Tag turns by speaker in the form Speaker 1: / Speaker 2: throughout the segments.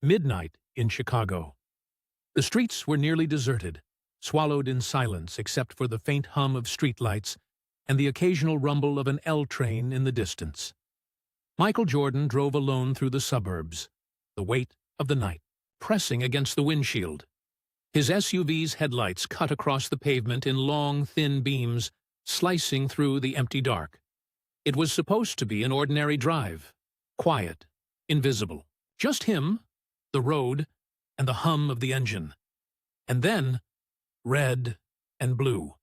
Speaker 1: Midnight in Chicago. The streets were nearly deserted, swallowed in silence except for the faint hum of streetlights and the occasional rumble of an L train in the distance. Michael Jordan drove alone through the suburbs, the weight of the night pressing against the windshield. His SUV's headlights cut across the pavement in long, thin beams, slicing through the empty dark. It was supposed to be an ordinary drive, quiet, invisible. Just him, the road, and the hum of the engine. And then, red and blue.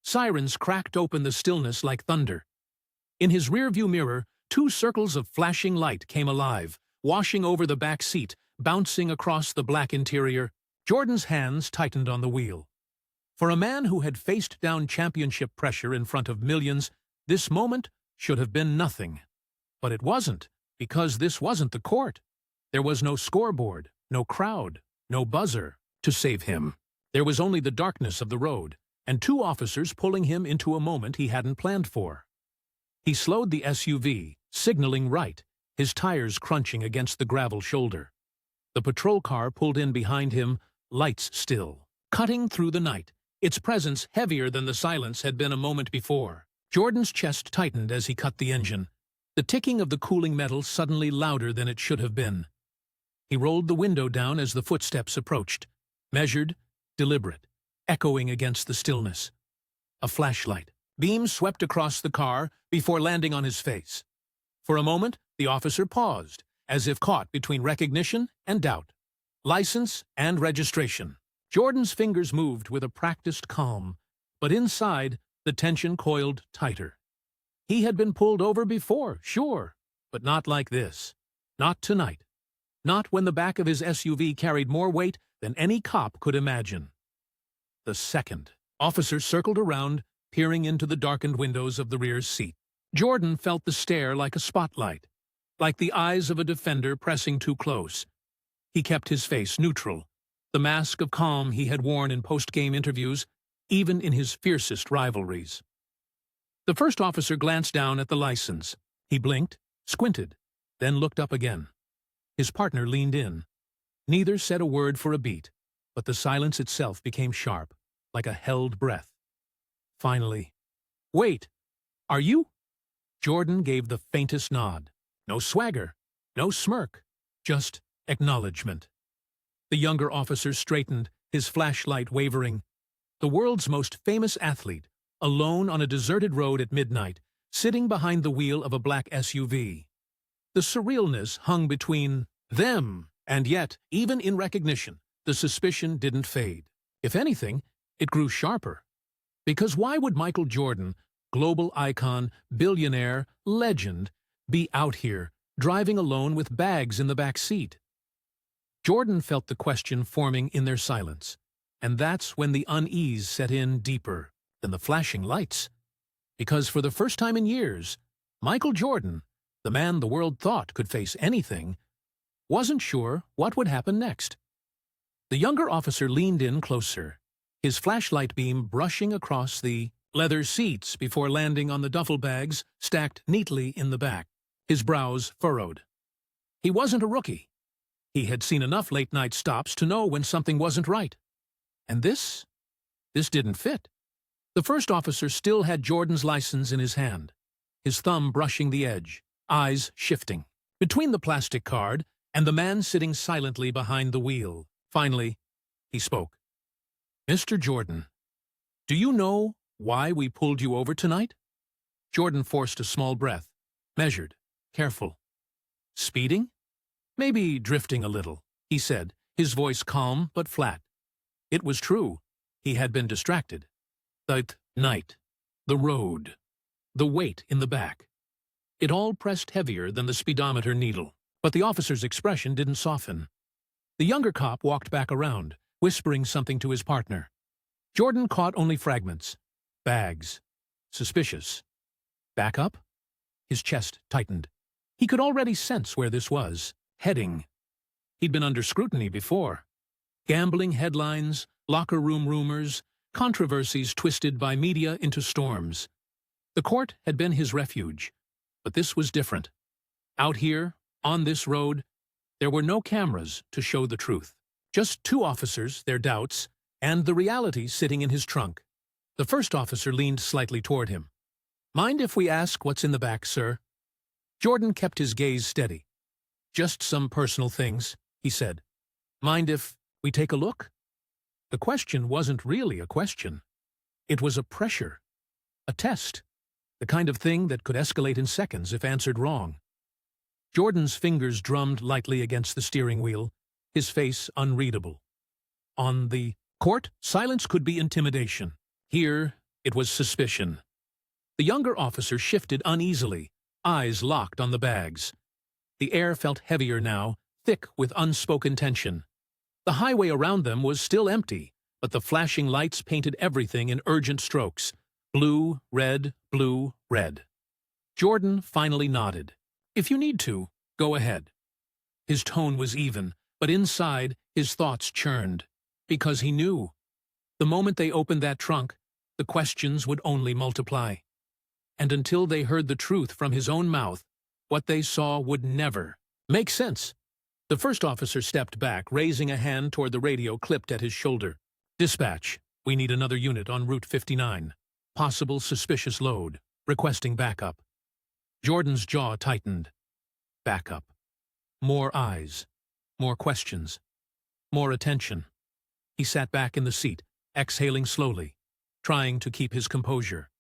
Speaker 1: Sirens cracked open the stillness like thunder. In his rearview mirror, two circles of flashing light came alive, washing over the back seat, bouncing across the black interior. Jordan's hands tightened on the wheel. For a man who had faced down championship pressure in front of millions, this moment should have been nothing. But it wasn't, because this wasn't the court. There was no scoreboard, no crowd, no buzzer to save him. There was only the darkness of the road, and two officers pulling him into a moment he hadn't planned for. He slowed the SUV, signaling right, his tires crunching against the gravel shoulder. The patrol car pulled in behind him, lights still, cutting through the night, its presence heavier than the silence had been a moment before. Jordan's chest tightened as he cut the engine, the ticking of the cooling metal suddenly louder than it should have been. He rolled the window down as the footsteps approached, measured, deliberate, echoing against the stillness. A flashlight beam swept across the car before landing on his face. For a moment, the officer paused, as if caught between recognition and doubt, license and registration. Jordan's fingers moved with a practiced calm, but inside, the tension coiled tighter. He had been pulled over before, sure, but not like this. Not tonight. Not when the back of his SUV carried more weight than any cop could imagine. The second officer circled around, peering into the darkened windows of the rear seat. Jordan felt the stare like a spotlight, like the eyes of a defender pressing too close. He kept his face neutral, the mask of calm he had worn in post-game interviews, even in his fiercest rivalries. The first officer glanced down at the license. He blinked, squinted, then looked up again. His partner leaned in. Neither said a word for a beat, but the silence itself became sharp, like a held breath. Finally, "Wait, are you?" Jordan gave the faintest nod. No swagger, no smirk, just acknowledgement. The younger officer straightened, his flashlight wavering. The world's most famous athlete, alone on a deserted road at midnight, sitting behind the wheel of a black SUV. The surrealness hung between them, and yet, even in recognition, the suspicion didn't fade. If anything, it grew sharper. Because why would Michael Jordan, global icon, billionaire, legend, be out here, driving alone with bags in the back seat? Jordan felt the question forming in their silence, and that's when the unease set in deeper than the flashing lights. Because for the first time in years, Michael Jordan, the man the world thought could face anything, wasn't sure what would happen next. The younger officer leaned in closer, his flashlight beam brushing across the leather seats before landing on the duffel bags stacked neatly in the back, his brows furrowed. He wasn't a rookie. He had seen enough late-night stops to know when something wasn't right. And this didn't fit. The first officer still had Jordan's license in his hand, his thumb brushing the edge, eyes shifting, between the plastic card and the man sitting silently behind the wheel. Finally, he spoke. "Mr. Jordan, do you know why we pulled you over tonight?" Jordan forced a small breath, measured, careful. "Speeding? Maybe drifting a little," he said, his voice calm but flat. It was true. He had been distracted. The night, the road, the weight in the back. It all pressed heavier than the speedometer needle, but the officer's expression didn't soften. The younger cop walked back around, whispering something to his partner. Jordan caught only fragments. Bags. Suspicious. Back up? His chest tightened. He could already sense where this was. Heading. He'd been under scrutiny before. Gambling headlines, locker room rumors, controversies twisted by media into storms. The court had been his refuge, but this was different. Out here, on this road, There were no cameras to show the truth. Just two officers, their doubts, and the reality sitting in his trunk. The first officer leaned slightly toward him. "Mind if we ask what's in the back, sir?" Jordan kept his gaze steady. "Just some personal things," he said. "Mind if we take a look?" The question wasn't really a question. It was a pressure, a test, the kind of thing that could escalate in seconds if answered wrong. Jordan's fingers drummed lightly against the steering wheel, his face unreadable. On the court, silence could be intimidation. Here, it was suspicion. The younger officer shifted uneasily, eyes locked on the bags. The air felt heavier now, thick with unspoken tension. The highway around them was still empty, but the flashing lights painted everything in urgent strokes. Blue, red, blue, red. Jordan finally nodded. "If you need to, go ahead." His tone was even, but inside, his thoughts churned. Because he knew. The moment they opened that trunk, the questions would only multiply. And until they heard the truth from his own mouth, what they saw would never make sense. The first officer stepped back, raising a hand toward the radio clipped at his shoulder. "Dispatch, we need another unit on Route 59. Possible suspicious load. Requesting backup." Jordan's jaw tightened. Backup. More eyes. More questions. More attention. He sat back in the seat, exhaling slowly, trying to keep his composure.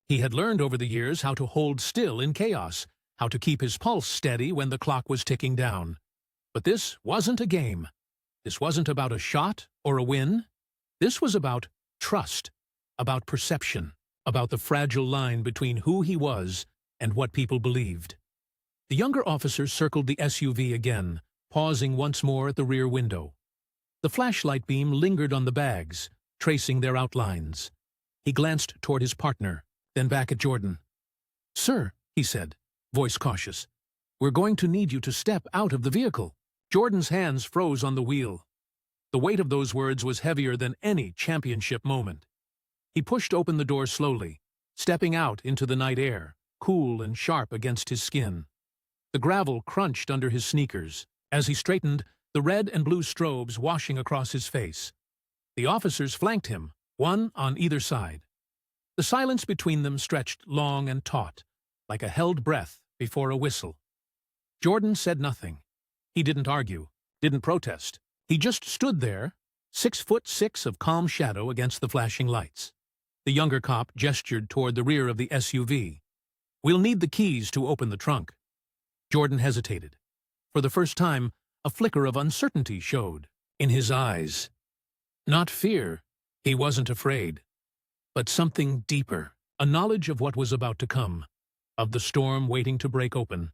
Speaker 1: He had learned over the years how to hold still in chaos, how to keep his pulse steady when the clock was ticking down. But this wasn't a game. This wasn't about a shot or a win. This was about trust, about perception, about the fragile line between who he was and what people believed. The younger officer circled the SUV again, pausing once more at the rear window. The flashlight beam lingered on the bags, tracing their outlines. He glanced toward his partner, then back at Jordan. "Sir," he said, voice cautious, "we're going to need you to step out of the vehicle." Jordan's hands froze on the wheel. The weight of those words was heavier than any championship moment. He pushed open the door slowly, stepping out into the night air, cool and sharp against his skin. The gravel crunched under his sneakers. As he straightened, the red and blue strobes washing across his face. The officers flanked him, one on either side. The silence between them stretched long and taut, like a held breath before a whistle. Jordan said nothing. He didn't argue, didn't protest. He just stood there, 6'6" of calm shadow against the flashing lights. The younger cop gestured toward the rear of the SUV. "We'll need the keys to open the trunk." Jordan hesitated. For the first time, a flicker of uncertainty showed in his eyes. Not fear, he wasn't afraid, but something deeper, a knowledge of what was about to come, of the storm waiting to break open.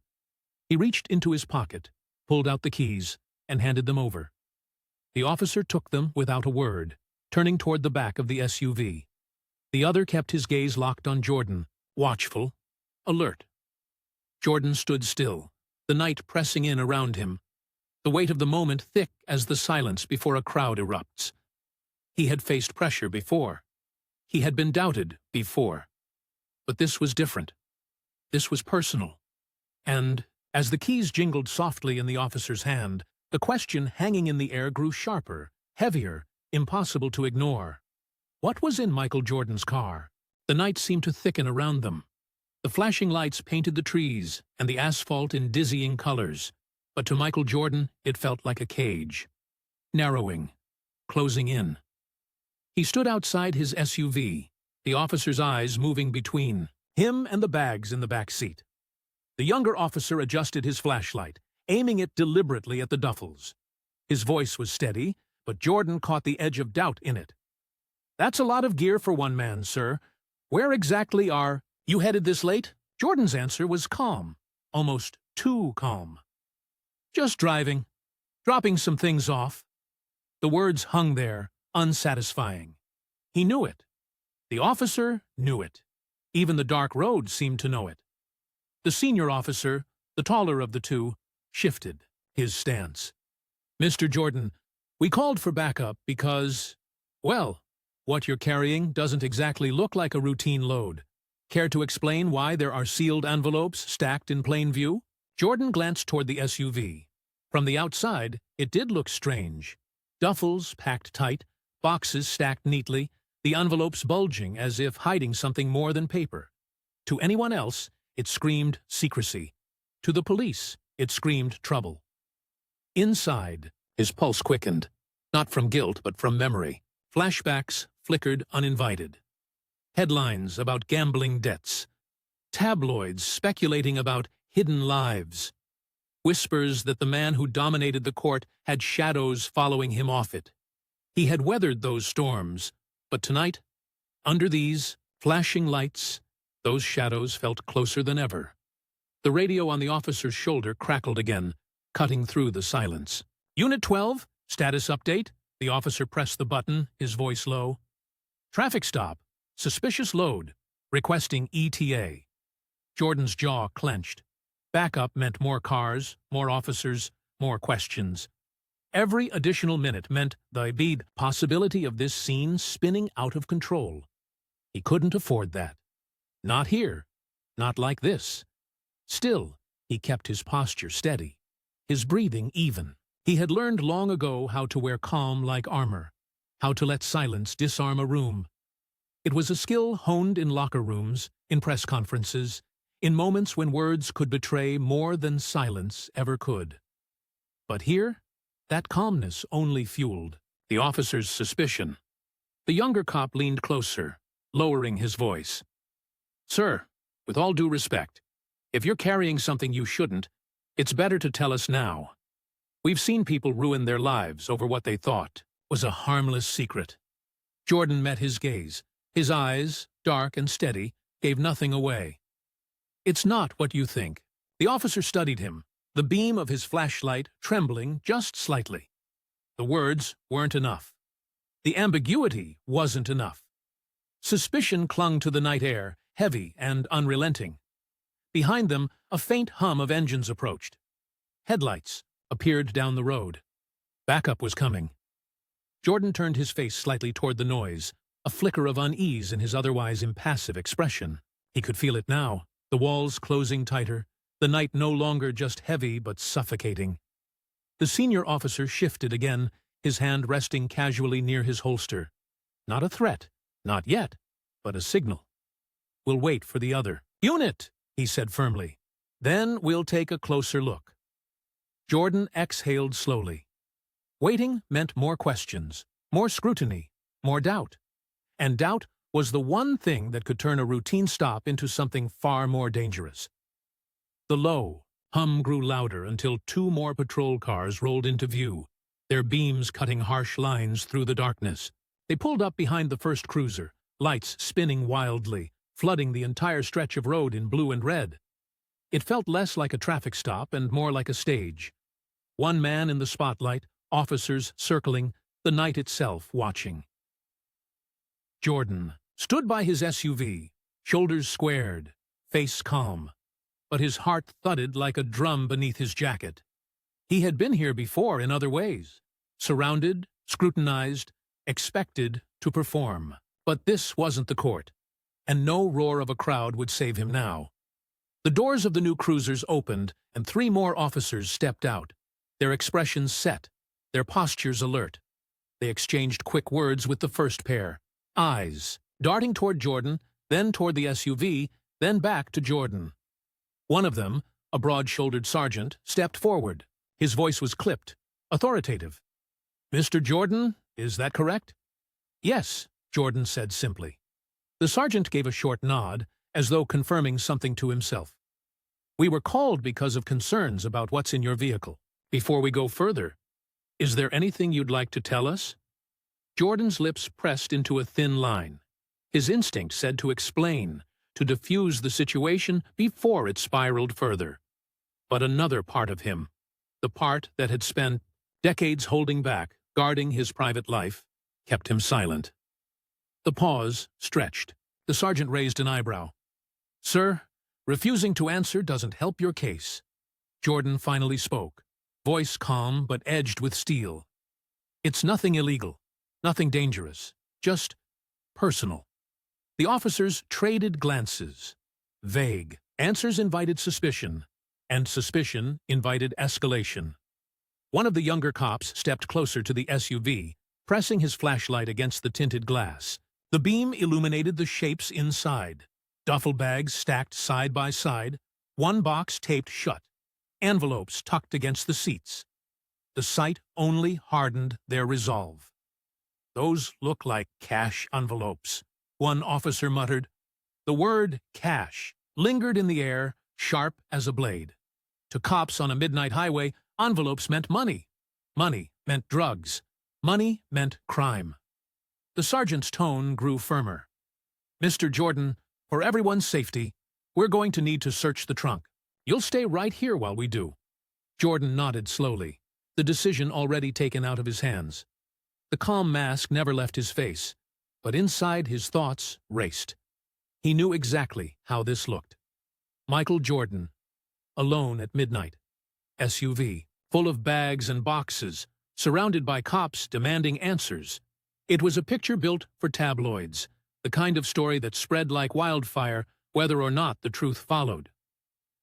Speaker 1: He reached into his pocket, pulled out the keys, and handed them over. The officer took them without a word, turning toward the back of the SUV. The other kept his gaze locked on Jordan, watchful, alert. Jordan stood still, the night pressing in around him, the weight of the moment thick as the silence before a crowd erupts. He had faced pressure before. He had been doubted before. But this was different. This was personal. And, as the keys jingled softly in the officer's hand, the question hanging in the air grew sharper, heavier, impossible to ignore. What was in Michael Jordan's car? The night seemed to thicken around them. The flashing lights painted the trees and the asphalt in dizzying colors, but to Michael Jordan it felt like a cage. Narrowing, closing in. He stood outside his SUV, the officer's eyes moving between him and the bags in the back seat. The younger officer adjusted his flashlight, aiming it deliberately at the duffels. His voice was steady, but Jordan caught the edge of doubt in it. "That's a lot of gear for one man, sir. Where exactly are you headed this late?" Jordan's answer was calm, almost too calm. "Just driving, dropping some things off." The words hung there, unsatisfying. He knew it. The officer knew it. Even the dark road seemed to know it. The senior officer, the taller of the two, shifted his stance. "Mr. Jordan, we called for backup because, well, what you're carrying doesn't exactly look like a routine load. Care to explain why there are sealed envelopes stacked in plain view?" Jordan glanced toward the SUV. From the outside, it did look strange. Duffels packed tight, boxes stacked neatly, the envelopes bulging as if hiding something more than paper. To anyone else, it screamed secrecy. To the police, it screamed trouble. Inside, his pulse quickened, not from guilt but from memory. Flashbacks flickered uninvited. Headlines about gambling debts. Tabloids speculating about hidden lives. Whispers that the man who dominated the court had shadows following him off it. He had weathered those storms, but tonight, under these flashing lights, those shadows felt closer than ever. The radio on the officer's shoulder crackled again, cutting through the silence. Unit 12, status update. The officer pressed the button, his voice low. Traffic stop. Suspicious load. Requesting ETA. Jordan's jaw clenched. Backup meant more cars, more officers, more questions. Every additional minute meant the possibility of this scene spinning out of control. He couldn't afford that. Not here. Not like this. Still, he kept his posture steady, his breathing even. He had learned long ago how to wear calm like armor, how to let silence disarm a room. It was a skill honed in locker rooms, in press conferences, in moments when words could betray more than silence ever could. But here, that calmness only fueled the officer's suspicion. The younger cop leaned closer, lowering his voice. Sir, with all due respect, if you're carrying something you shouldn't, it's better to tell us now. We've seen people ruin their lives over what they thought was a harmless secret. Jordan met his gaze. His eyes, dark and steady, gave nothing away. It's not what you think. The officer studied him, the beam of his flashlight trembling just slightly. The words weren't enough. The ambiguity wasn't enough. Suspicion clung to the night air, heavy and unrelenting. Behind them, a faint hum of engines approached. Headlights appeared down the road. Backup was coming. Jordan turned his face slightly toward the noise, a flicker of unease in his otherwise impassive expression. He could feel it now, the walls closing tighter, the night no longer just heavy but suffocating. The senior officer shifted again, his hand resting casually near his holster. Not a threat, not yet, but a signal. We'll wait for the other. Unit, he said firmly. Then we'll take a closer look. Jordan exhaled slowly. Waiting meant more questions, more scrutiny, more doubt. And doubt was the one thing that could turn a routine stop into something far more dangerous. The low hum grew louder until two more patrol cars rolled into view, their beams cutting harsh lines through the darkness. They pulled up behind the first cruiser, lights spinning wildly, flooding the entire stretch of road in blue and red. It felt less like a traffic stop and more like a stage. One man in the spotlight, officers circling, the night itself watching. Jordan stood by his SUV, shoulders squared, face calm, but his heart thudded like a drum beneath his jacket. He had been here before in other ways, surrounded, scrutinized, expected to perform. But this wasn't the court, and no roar of a crowd would save him now. The doors of the new cruisers opened, and three more officers stepped out, their expressions set, their postures alert. They exchanged quick words with the first pair, eyes darting toward Jordan, then toward the SUV, then back to Jordan. One of them, a broad-shouldered sergeant, stepped forward. His voice was clipped, authoritative. "Mr. Jordan, is that correct?" "Yes," Jordan said simply. The sergeant gave a short nod, as though confirming something to himself. "We were called because of concerns about what's in your vehicle. Before we go further, is there anything you'd like to tell us?" Jordan's lips pressed into a thin line. His instinct said to explain, to diffuse the situation before it spiraled further. But another part of him, the part that had spent decades holding back, guarding his private life, kept him silent. The pause stretched. The sergeant raised an eyebrow. "Sir, refusing to answer doesn't help your case." Jordan finally spoke, voice calm but edged with steel. "It's nothing illegal, nothing dangerous, just personal." The officers traded glances. Vague. Answers invited suspicion, and suspicion invited escalation. One of the younger cops stepped closer to the SUV, pressing his flashlight against the tinted glass. The beam illuminated the shapes inside. Duffel bags stacked side by side, one box taped shut, envelopes tucked against the seats. The sight only hardened their resolve. "Those look like cash envelopes," one officer muttered. The word cash lingered in the air, sharp as a blade. To cops on a midnight highway, envelopes meant money. Money meant drugs. Money meant crime. The sergeant's tone grew firmer. "Mr. Jordan, for everyone's safety, we're going to need to search the trunk. You'll stay right here while we do." Jordan nodded slowly, the decision already taken out of his hands. The calm mask never left his face, but inside his thoughts raced. He knew exactly how this looked. Michael Jordan, alone at midnight. SUV, full of bags and boxes, surrounded by cops demanding answers. It was a picture built for tabloids, the kind of story that spread like wildfire, whether or not the truth followed.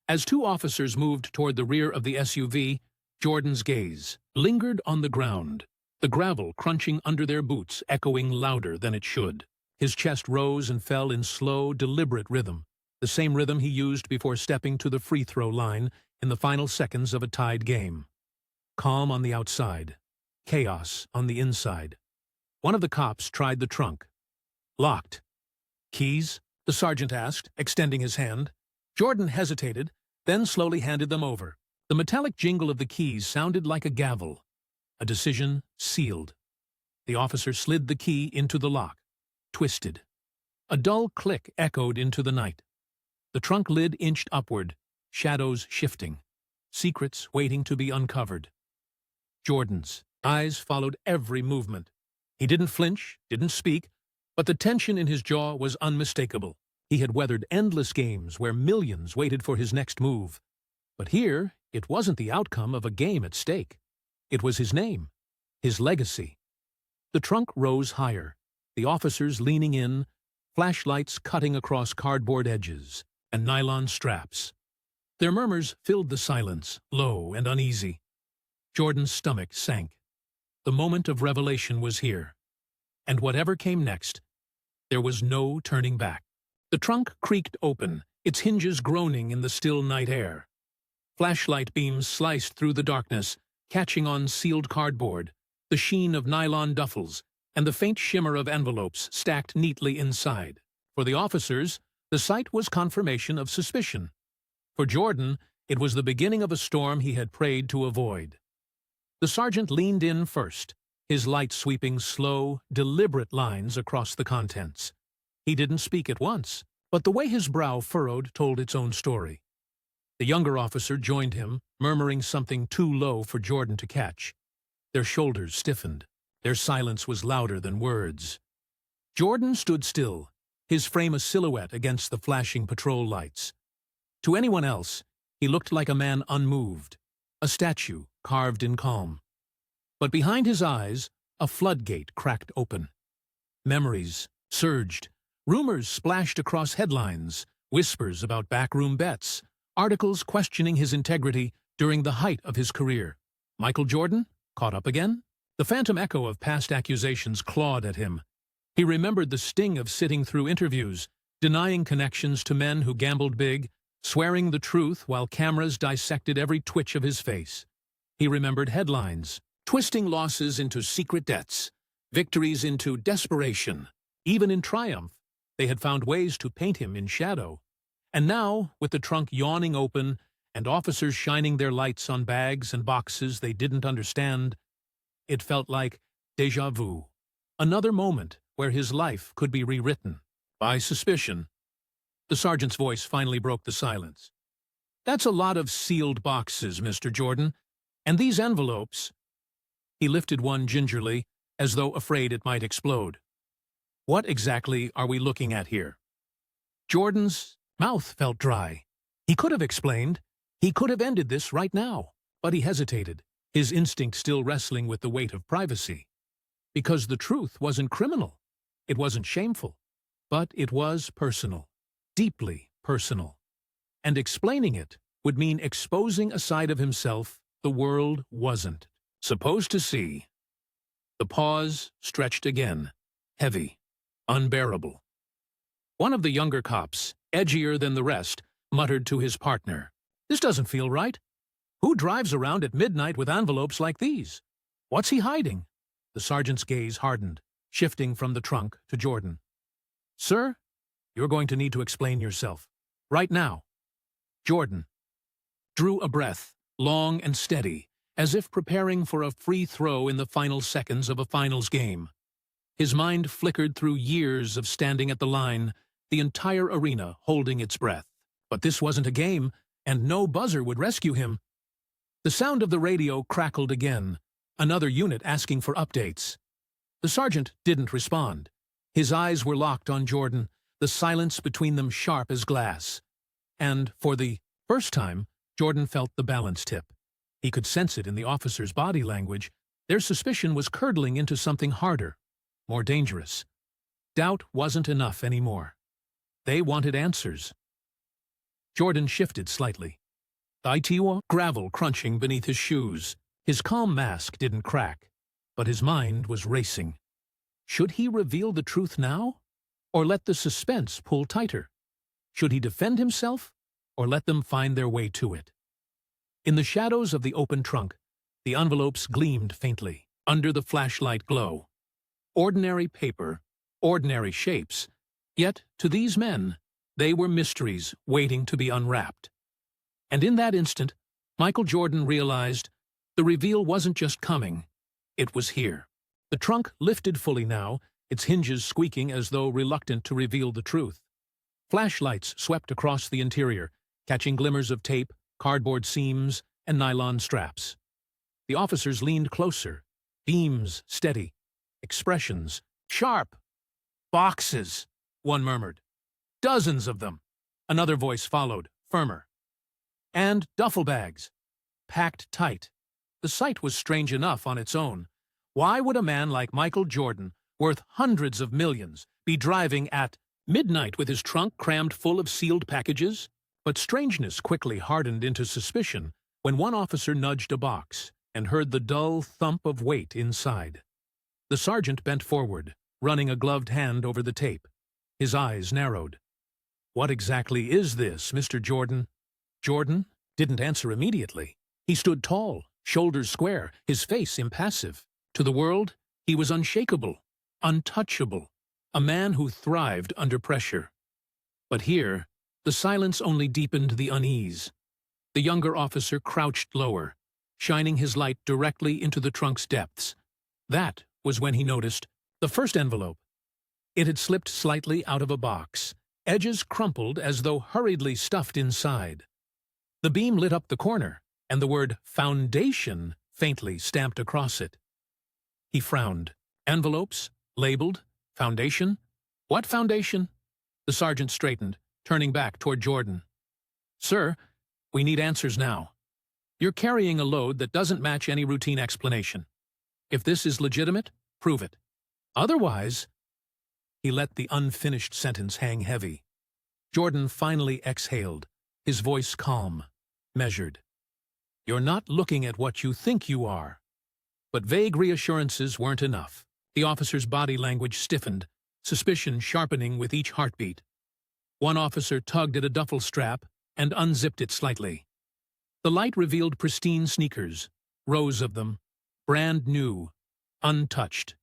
Speaker 1: As two officers moved toward the rear of the SUV, Jordan's gaze lingered on the ground, the gravel crunching under their boots echoing louder than it should. His chest rose and fell in slow, deliberate rhythm, the same rhythm he used before stepping to the free throw line in the final seconds of a tied game. Calm on the outside, chaos on the inside. One of the cops tried the trunk. Locked. "Keys?" the sergeant asked, extending his hand. Jordan hesitated, then slowly handed them over. The metallic jingle of the keys sounded like a gavel. A decision sealed. The officer slid the key into the lock. Twisted. A dull click echoed into the night. The trunk lid inched upward, shadows shifting, secrets waiting to be uncovered. Jordan's eyes followed every movement. He didn't flinch, didn't speak, but the tension in his jaw was unmistakable. He had weathered endless games where millions waited for his next move. But here, it wasn't the outcome of a game at stake. It was his name, his legacy. The trunk rose higher, the officers leaning in, flashlights cutting across cardboard edges and nylon straps. Their murmurs filled the silence, low and uneasy. Jordan's stomach sank. The moment of revelation was here. And whatever came next, there was no turning back. The trunk creaked open, its hinges groaning in the still night air. Flashlight beams sliced through the darkness, catching on sealed cardboard, the sheen of nylon duffels, and the faint shimmer of envelopes stacked neatly inside. For the officers, the sight was confirmation of suspicion. For Jordan, it was the beginning of a storm he had prayed to avoid. The sergeant leaned in first, his light sweeping slow, deliberate lines across the contents. He didn't speak at once, but the way his brow furrowed told its own story. The younger officer joined him, murmuring something too low for Jordan to catch. Their shoulders stiffened. Their silence was louder than words. Jordan stood still, his frame a silhouette against the flashing patrol lights. To anyone else, he looked like a man unmoved, a statue carved in calm. But behind his eyes, a floodgate cracked open. Memories surged. Rumors splashed across headlines, whispers about backroom bets, articles questioning his integrity during the height of his career. Michael Jordan? Caught up again? The phantom echo of past accusations clawed at him. He remembered the sting of sitting through interviews, denying connections to men who gambled big, swearing the truth while cameras dissected every twitch of his face. He remembered headlines, twisting losses into secret debts, victories into desperation. Even in triumph, they had found ways to paint him in shadow. And now, with the trunk yawning open and officers shining their lights on bags and boxes they didn't understand, it felt like déjà vu. Another moment where his life could be rewritten by suspicion. The sergeant's voice finally broke the silence. "That's a lot of sealed boxes, Mr. Jordan. And these envelopes—" He lifted one gingerly, as though afraid it might explode. "What exactly are we looking at here?" Jordan's mouth felt dry. He could have explained. He could have ended this right now. But he hesitated, his instinct still wrestling with the weight of privacy. Because the truth wasn't criminal. It wasn't shameful. But it was personal. Deeply personal. And explaining it would mean exposing a side of himself the world wasn't. Supposed to see. The pause stretched again, heavy, unbearable. One of the younger cops, edgier than the rest, muttered to his partner, "This doesn't feel right. Who drives around at midnight with envelopes like these? What's he hiding?" The sergeant's gaze hardened, shifting from the trunk to Jordan. "Sir, you're going to need to explain yourself. Right now." Jordan drew a breath, long and steady, as if preparing for a free throw in the final seconds of a finals game. His mind flickered through years of standing at the line, the entire arena holding its breath. But this wasn't a game, and no buzzer would rescue him. The sound of the radio crackled again, another unit asking for updates. The sergeant didn't respond. His eyes were locked on Jordan, the silence between them sharp as glass. And, for the first time, Jordan felt the balance tip. He could sense it in the officer's body language. Their suspicion was curdling into something harder, more dangerous. Doubt wasn't enough anymore. They wanted answers. Jordan shifted slightly. The Iowa gravel crunching beneath his shoes. His calm mask didn't crack, but his mind was racing. Should he reveal the truth now, or let the suspense pull tighter? Should he defend himself, or let them find their way to it? In the shadows of the open trunk, the envelopes gleamed faintly, under the flashlight glow. Ordinary paper, ordinary shapes, yet to these men, they were mysteries waiting to be unwrapped. And in that instant, Michael Jordan realized the reveal wasn't just coming, it was here. The trunk lifted fully now, its hinges squeaking as though reluctant to reveal the truth. Flashlights swept across the interior, catching glimmers of tape, cardboard seams, and nylon straps. The officers leaned closer, beams steady, expressions sharp. "Boxes," one murmured. "Dozens of them," another voice followed, firmer. "And duffel bags, packed tight." The sight was strange enough on its own. Why would a man like Michael Jordan, worth hundreds of millions, be driving at midnight with his trunk crammed full of sealed packages? But strangeness quickly hardened into suspicion when one officer nudged a box and heard the dull thump of weight inside. The sergeant bent forward, running a gloved hand over the tape. His eyes narrowed. "What exactly is this, Mr. Jordan?" Jordan didn't answer immediately. He stood tall, shoulders square, his face impassive. To the world, he was unshakable, untouchable, a man who thrived under pressure. But here, the silence only deepened the unease. The younger officer crouched lower, shining his light directly into the trunk's depths. That was when he noticed the first envelope. It had slipped slightly out of a box, edges crumpled as though hurriedly stuffed inside. The beam lit up the corner, and the word "Foundation" faintly stamped across it. He frowned. Envelopes? Labeled? Foundation? What foundation? The sergeant straightened, turning back toward Jordan. "Sir, we need answers now. You're carrying a load that doesn't match any routine explanation. If this is legitimate, prove it. Otherwise—" He let the unfinished sentence hang heavy. Jordan finally exhaled, his voice calm, measured. "You're not looking at what you think you are." But vague reassurances weren't enough. The officer's body language stiffened, suspicion sharpening with each heartbeat. One officer tugged at a duffel strap and unzipped it slightly. The light revealed pristine sneakers, rows of them, brand new, untouched.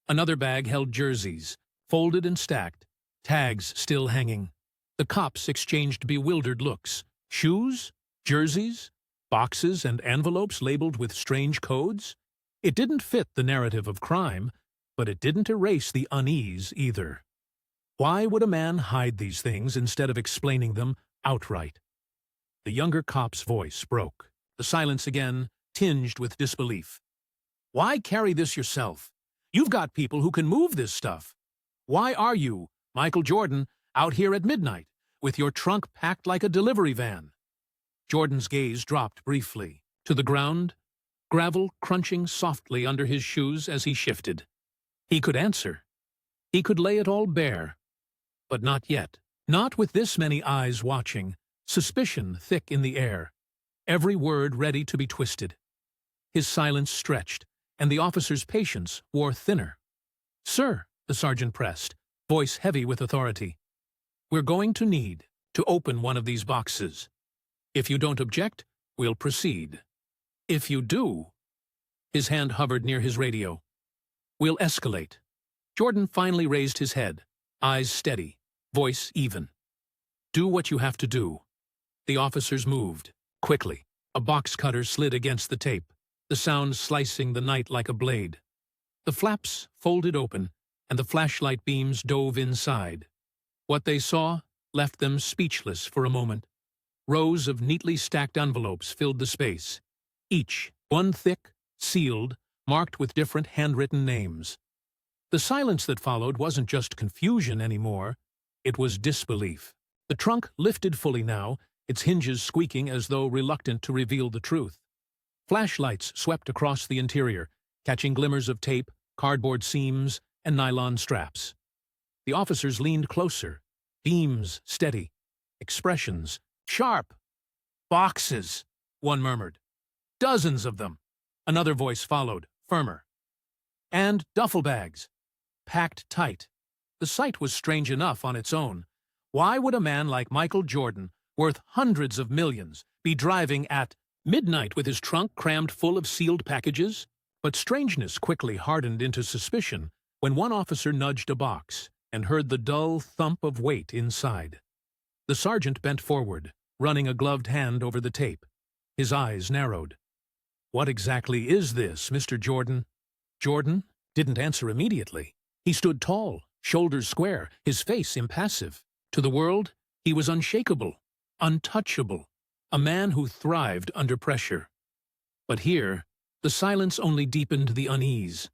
Speaker 1: Another bag held jerseys, folded and stacked, tags still hanging. The cops exchanged bewildered looks. Shoes? Jerseys? Boxes and envelopes labeled with strange codes? It didn't fit the narrative of crime, but it didn't erase the unease either. Why would a man hide these things instead of explaining them outright? The younger cop's voice broke, the silence again tinged with disbelief. "Why carry this yourself? You've got people who can move this stuff. Why are you, Michael Jordan, out here at midnight, with your trunk packed like a delivery van?" Jordan's gaze dropped briefly, to the ground, gravel crunching softly under his shoes as he shifted. He could answer. He could lay it all bare. But not yet. Not with this many eyes watching, suspicion thick in the air, every word ready to be twisted. His silence stretched, and the officer's patience wore thinner. "Sir," the sergeant pressed, voice heavy with authority, "we're going to need to open one of these boxes. If you don't object, we'll proceed. If you do—" His hand hovered near his radio. "We'll escalate." Jordan finally raised his head, eyes steady, voice even. "Do what you have to do." The officers moved, quickly. A box cutter slid against the tape, the sound slicing the night like a blade. The flaps folded open, and the flashlight beams dove inside. What they saw left them speechless for a moment. Rows of neatly stacked envelopes filled the space, each one thick, sealed, marked with different handwritten names. The silence that followed wasn't just confusion anymore, it was disbelief. The trunk lifted fully now, its hinges squeaking as though reluctant to reveal the truth. Flashlights swept across the interior, catching glimmers of tape, cardboard seams, and nylon straps. The officers leaned closer, beams steady, expressions sharp. "Boxes," one murmured. "Dozens of them," another voice followed, firmer. "And duffel bags, packed tight." The sight was strange enough on its own. Why would a man like Michael Jordan, worth hundreds of millions, be driving at midnight with his trunk crammed full of sealed packages? But strangeness quickly hardened into suspicion when one officer nudged a box and heard the dull thump of weight inside. The sergeant bent forward, running a gloved hand over the tape. His eyes narrowed. "What exactly is this, Mr. Jordan?" Jordan didn't answer immediately. He stood tall, shoulders square, his face impassive. To the world, he was unshakable, untouchable, a man who thrived under pressure. But here, the silence only deepened the unease.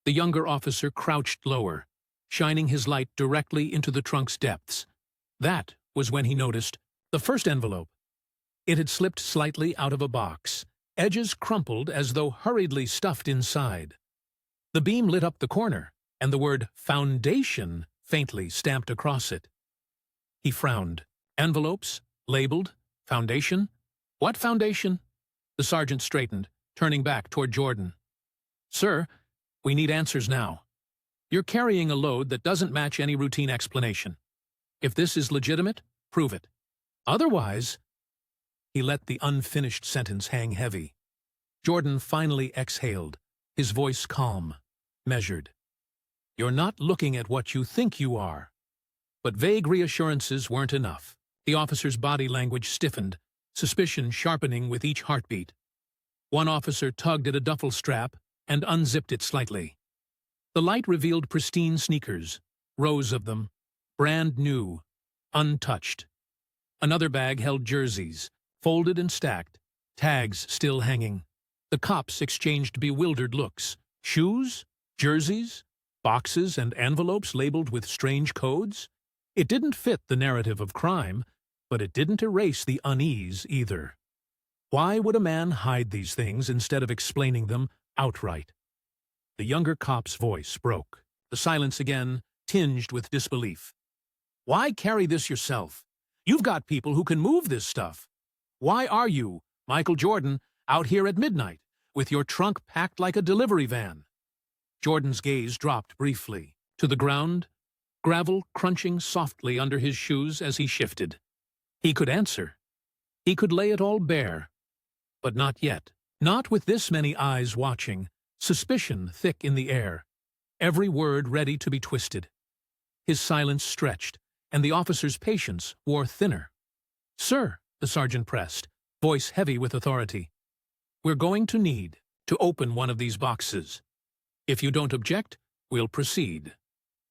Speaker 1: The younger officer crouched lower, shining his light directly into the trunk's depths. That was when he noticed the first envelope. It had slipped slightly out of a box, edges crumpled as though hurriedly stuffed inside. The beam lit up the corner, and the word "Foundation" faintly stamped across it. He frowned. Envelopes? Labeled? Foundation? What foundation? The sergeant straightened, turning back toward Jordan. "Sir, we need answers now. You're carrying a load that doesn't match any routine explanation. If this is legitimate, prove it. Otherwise—" He let the unfinished sentence hang heavy. Jordan finally exhaled, his voice calm, measured. "You're not looking at what you think you are." But vague reassurances weren't enough. The officer's body language stiffened, suspicion sharpening with each heartbeat. One officer tugged at a duffel strap and unzipped it slightly. The light revealed pristine sneakers, rows of them, brand new, untouched. Another bag held jerseys, folded and stacked, tags still hanging. The cops exchanged bewildered looks. Shoes? Jerseys? Boxes and envelopes labeled with strange codes? It didn't fit the narrative of crime, but it didn't erase the unease either. Why would a man hide these things instead of explaining them outright? The younger cop's voice broke, the silence again tinged with disbelief. "Why carry this yourself? You've got people who can move this stuff. Why are you, Michael Jordan, out here at midnight, with your trunk packed like a delivery van?" Jordan's gaze dropped briefly, to the ground, gravel crunching softly under his shoes as he shifted. He could answer. He could lay it all bare. But not yet. Not with this many eyes watching, suspicion thick in the air, every word ready to be twisted. His silence stretched, and the officer's patience wore thinner. "Sir," the sergeant pressed, voice heavy with authority, "we're going to need to open one of these boxes. If you don't object, we'll proceed.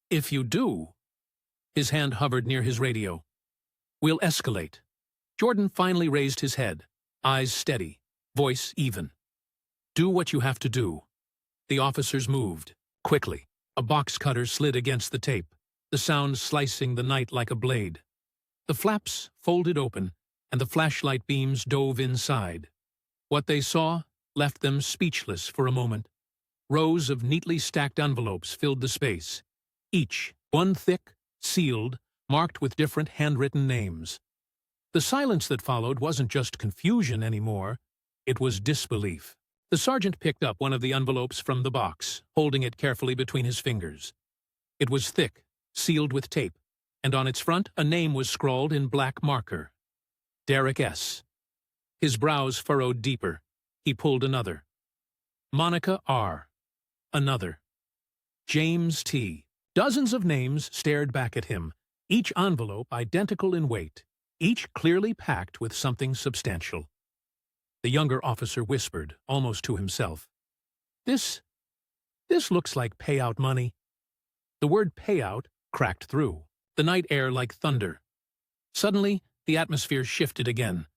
Speaker 1: If you do—" His hand hovered near his radio. "We'll escalate." Jordan finally raised his head, eyes steady, voice even. "Do what you have to do." The officers moved, quickly. A box cutter slid against the tape, the sound slicing the night like a blade. The flaps folded open, and the flashlight beams dove inside. What they saw left them speechless for a moment. Rows of neatly stacked envelopes filled the space, each one thick, sealed, marked with different handwritten names. The silence that followed wasn't just confusion anymore, it was disbelief. The sergeant picked up one of the envelopes from the box, holding it carefully between his fingers. It was thick, sealed with tape, and on its front a name was scrawled in black marker. Derek S. His brows furrowed deeper. He pulled another. Monica R. Another. James T. Dozens of names stared back at him, each envelope identical in weight, each clearly packed with something substantial. The younger officer whispered, almost to himself, This looks like payout money." The word payout cracked through, the night air like thunder. Suddenly, the atmosphere shifted again.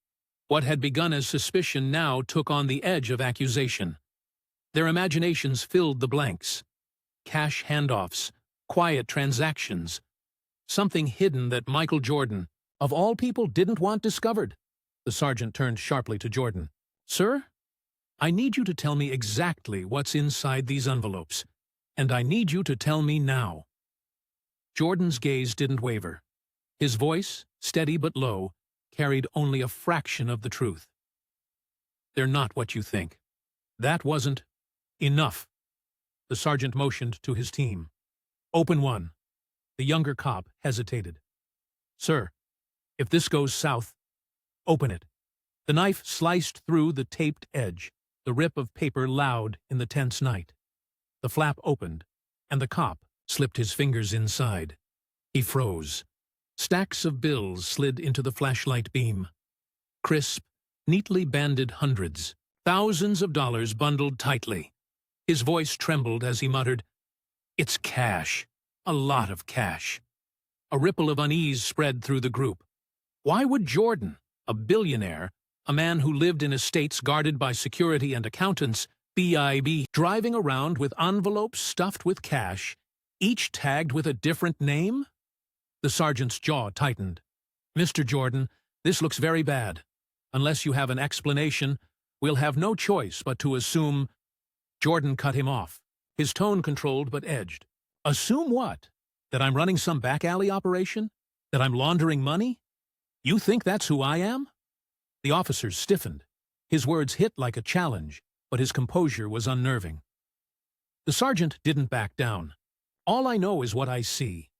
Speaker 1: What had begun as suspicion now took on the edge of accusation. Their imaginations filled the blanks. Cash handoffs, quiet transactions, something hidden that Michael Jordan, of all people, didn't want discovered. The sergeant turned sharply to Jordan. "Sir, I need you to tell me exactly what's inside these envelopes, and I need you to tell me now." Jordan's gaze didn't waver. His voice, steady but low, carried only a fraction of the truth. "They're not what you think. That wasn't enough." The sergeant motioned to his team. "Open one." The younger cop hesitated. "Sir, if this goes south, open it." The knife sliced through the taped edge, the rip of paper loud in the tense night. The flap opened, and the cop slipped his fingers inside. He froze. Stacks of bills slid into the flashlight beam. Crisp, neatly banded hundreds, thousands of dollars bundled tightly. His voice trembled as he muttered, "It's cash. A lot of cash." A ripple of unease spread through the group. Why would Jordan, a billionaire, a man who lived in estates guarded by security and accountants, be driving around with envelopes stuffed with cash, each tagged with a different name? The sergeant's jaw tightened. "Mr. Jordan, this looks very bad. Unless you have an explanation, we'll have no choice but to assume—" Jordan cut him off, his tone controlled but edged. "Assume what? That I'm running some back alley operation? That I'm laundering money? You think that's who I am?" The officer stiffened. His words hit like a challenge, but his composure was unnerving. The sergeant didn't back down. "All I know is what I see.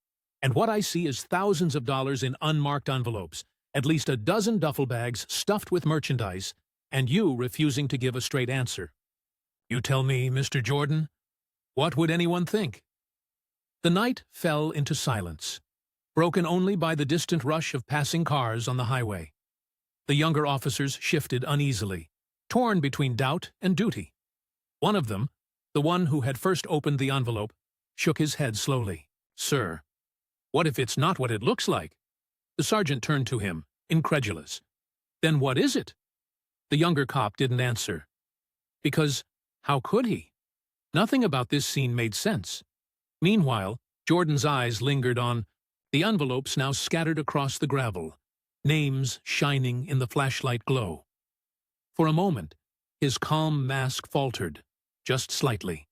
Speaker 1: And what I see is thousands of dollars in unmarked envelopes, at least a dozen duffel bags stuffed with merchandise, and you refusing to give a straight answer. You tell me, Mr. Jordan, what would anyone think?" The night fell into silence, broken only by the distant rush of passing cars on the highway. The younger officers shifted uneasily, torn between doubt and duty. One of them, the one who had first opened the envelope, shook his head slowly. "Sir, what if it's not what it looks like?" The sergeant turned to him, incredulous. "Then what is it?" The younger cop didn't answer. Because how could he? Nothing about this scene made sense. Meanwhile, Jordan's eyes lingered on the envelopes now scattered across the gravel, names shining in the flashlight glow. For a moment, his calm mask faltered, just slightly.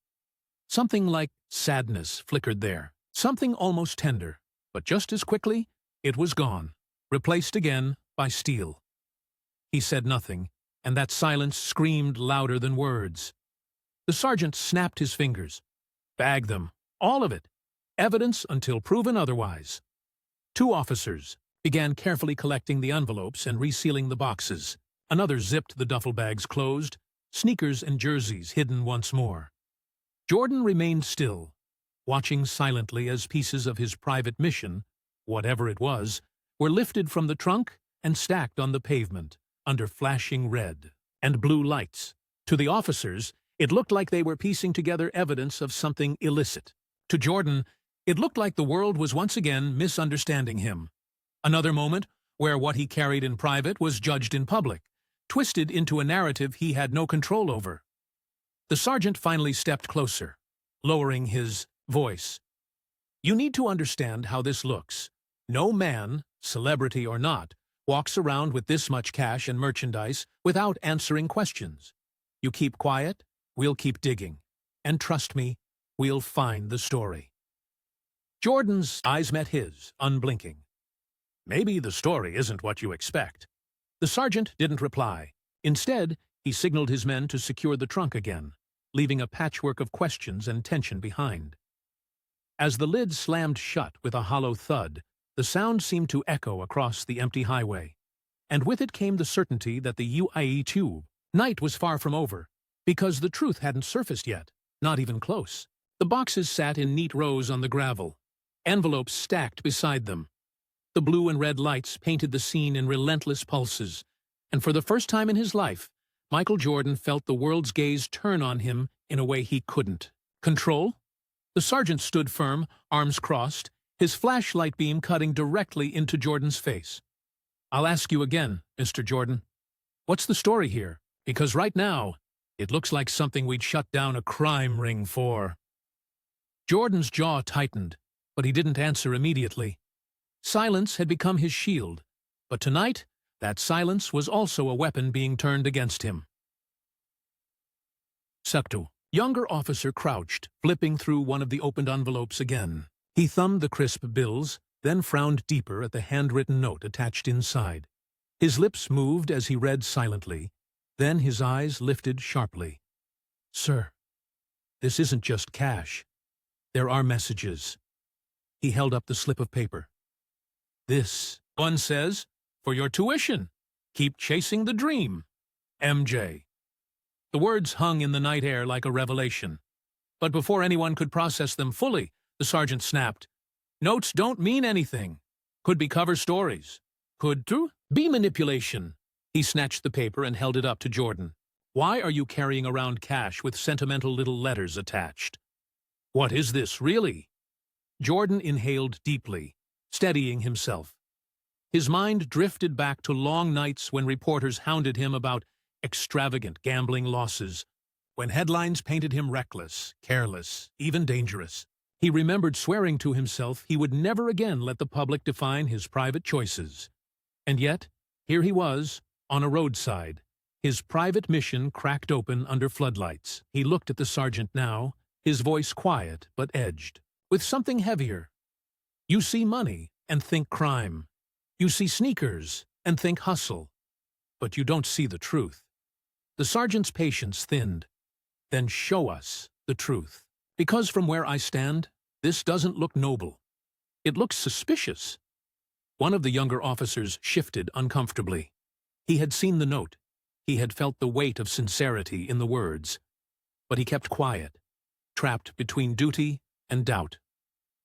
Speaker 1: Something like sadness flickered there, something almost tender, but just as quickly, it was gone, replaced again by steel. He said nothing, and that silence screamed louder than words. The sergeant snapped his fingers. "Bag them, all of it. Evidence until proven otherwise." Two officers began carefully collecting the envelopes and resealing the boxes. Another zipped the duffel bags closed, sneakers and jerseys hidden once more. Jordan remained still, watching silently as pieces of his private mission, whatever it was, were lifted from the trunk and stacked on the pavement, under flashing red and blue lights. To the officers, it looked like they were piecing together evidence of something illicit. To Jordan, it looked like the world was once again misunderstanding him. Another moment where what he carried in private was judged in public, twisted into a narrative he had no control over. The sergeant finally stepped closer, lowering his voice. "You need to understand how this looks. No man, celebrity or not, walks around with this much cash and merchandise without answering questions. You keep quiet, we'll keep digging. And trust me, we'll find the story." Jordan's eyes met his, unblinking. "Maybe the story isn't what you expect." The sergeant didn't reply. Instead, He signaled his men to secure the trunk again, leaving a patchwork of questions and tension behind. As the lid slammed shut with a hollow thud, the sound seemed to echo across the empty highway, and with it came the certainty that the UIE2 night was far from over, because the truth hadn't surfaced yet, not even close. The boxes sat in neat rows on the gravel, envelopes stacked beside them. The blue and red lights painted the scene in relentless pulses, and for the first time in his life, Michael Jordan felt the world's gaze turn on him in a way he couldn't control. The sergeant stood firm, arms crossed, his flashlight beam cutting directly into Jordan's face. "I'll ask you again, Mr. Jordan. What's the story here? Because right now, it looks like something we'd shut down a crime ring for." Jordan's jaw tightened, but he didn't answer immediately. Silence had become his shield, but tonight, that silence was also a weapon being turned against him. Septu. Younger officer crouched, flipping through one of the opened envelopes again. He thumbed the crisp bills, then frowned deeper at the handwritten note attached inside. His lips moved as he read silently, then his eyes lifted sharply. "Sir, this isn't just cash. There are messages." He held up the slip of paper. "This one says, for your tuition. Keep chasing the dream. MJ." The words hung in the night air like a revelation. But before anyone could process them fully, the sergeant snapped. "Notes don't mean anything. Could be cover stories. Could be manipulation." He snatched the paper and held it up to Jordan. "Why are you carrying around cash with sentimental little letters attached? What is this, really?" Jordan inhaled deeply, steadying himself. His mind drifted back to long nights when reporters hounded him about extravagant gambling losses, when headlines painted him reckless, careless, even dangerous. He remembered swearing to himself he would never again let the public define his private choices. And yet, here he was, on a roadside, his private mission cracked open under floodlights. He looked at the sergeant now, his voice quiet but edged, with something heavier. "You see money and think crime. You see sneakers and think hustle. But you don't see the truth." The sergeant's patience thinned. "Then show us the truth. Because from where I stand, this doesn't look noble. It looks suspicious." One of the younger officers shifted uncomfortably. He had seen the note. He had felt the weight of sincerity in the words. But he kept quiet, trapped between duty and doubt.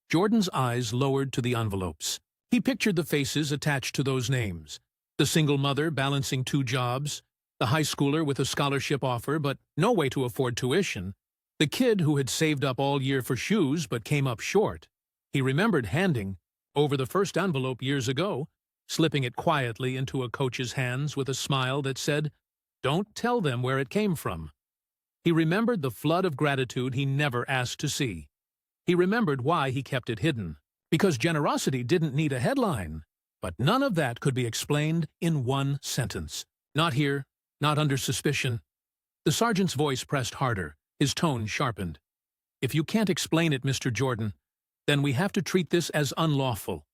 Speaker 1: Jordan's eyes lowered to the envelopes. He pictured the faces attached to those names. The single mother balancing 2 jobs, the high schooler with a scholarship offer but no way to afford tuition, the kid who had saved up all year for shoes but came up short. He remembered handing over the first envelope years ago, slipping it quietly into a coach's hands with a smile that said, "Don't tell them where it came from." He remembered the flood of gratitude he never asked to see. He remembered why he kept it hidden. Because generosity didn't need a headline. But none of that could be explained in one sentence. Not here, not under suspicion. The sergeant's voice pressed harder, his tone sharpened. "If you can't explain it, Mr. Jordan, then we have to treat this as unlawful.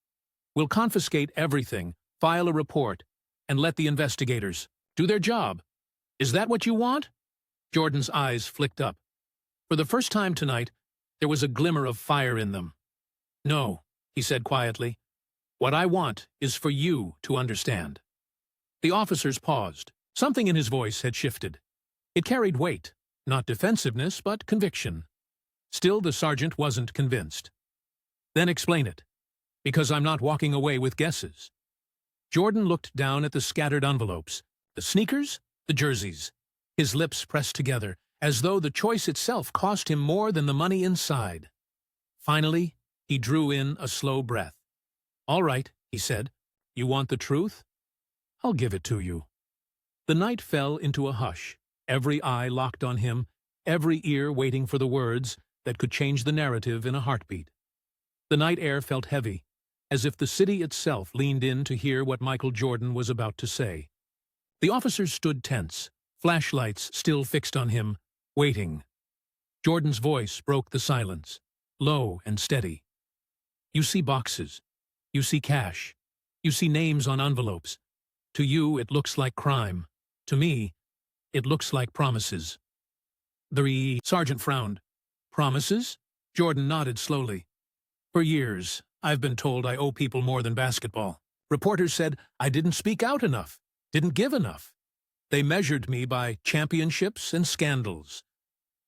Speaker 1: We'll confiscate everything, file a report, and let the investigators do their job. Is that what you want?" Jordan's eyes flicked up. For the first time tonight, there was a glimmer of fire in them. "No," he said quietly. "What I want is for you to understand." The officers paused. Something in his voice had shifted. It carried weight, not defensiveness, but conviction. Still, the sergeant wasn't convinced. "Then explain it, because I'm not walking away with guesses." Jordan looked down at the scattered envelopes, the sneakers, the jerseys. His lips pressed together, as though the choice itself cost him more than the money inside. Finally, he drew in a slow breath. "All right," he said. "You want the truth? I'll give it to you." The night fell into a hush, every eye locked on him, every ear waiting for the words that could change the narrative in a heartbeat. The night air felt heavy, as if the city itself leaned in to hear what Michael Jordan was about to say. The officers stood tense, flashlights still fixed on him, waiting. Jordan's voice broke the silence, low and steady. "You see boxes. You see cash. You see names on envelopes. To you, it looks like crime. To me, It looks like promises. The sergeant frowned. Promises? Jordan nodded slowly. For years, I've been told I owe people more than basketball. Reporters said I didn't speak out enough, didn't give enough. They measured me by championships and scandals.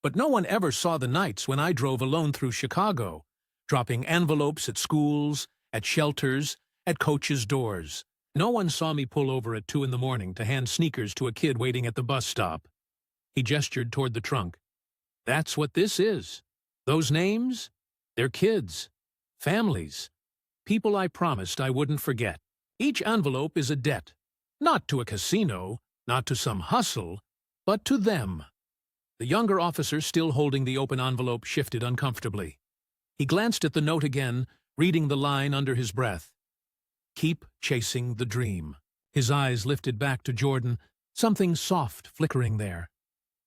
Speaker 1: But no one ever saw the nights when I drove alone through Chicago, dropping envelopes at schools, at shelters, at coaches' doors. No one saw me pull over at 2 in the morning to hand sneakers to a kid waiting at the bus stop. He gestured toward the trunk. That's what this is. Those names? They're kids, families, people I promised I wouldn't forget. Each envelope is a debt, not to a casino, not to some hustle, but to them. The younger officer, still holding the open envelope, shifted uncomfortably. He glanced at the note again, reading the line under his breath. Keep chasing the dream. His eyes lifted back to Jordan, something soft flickering there.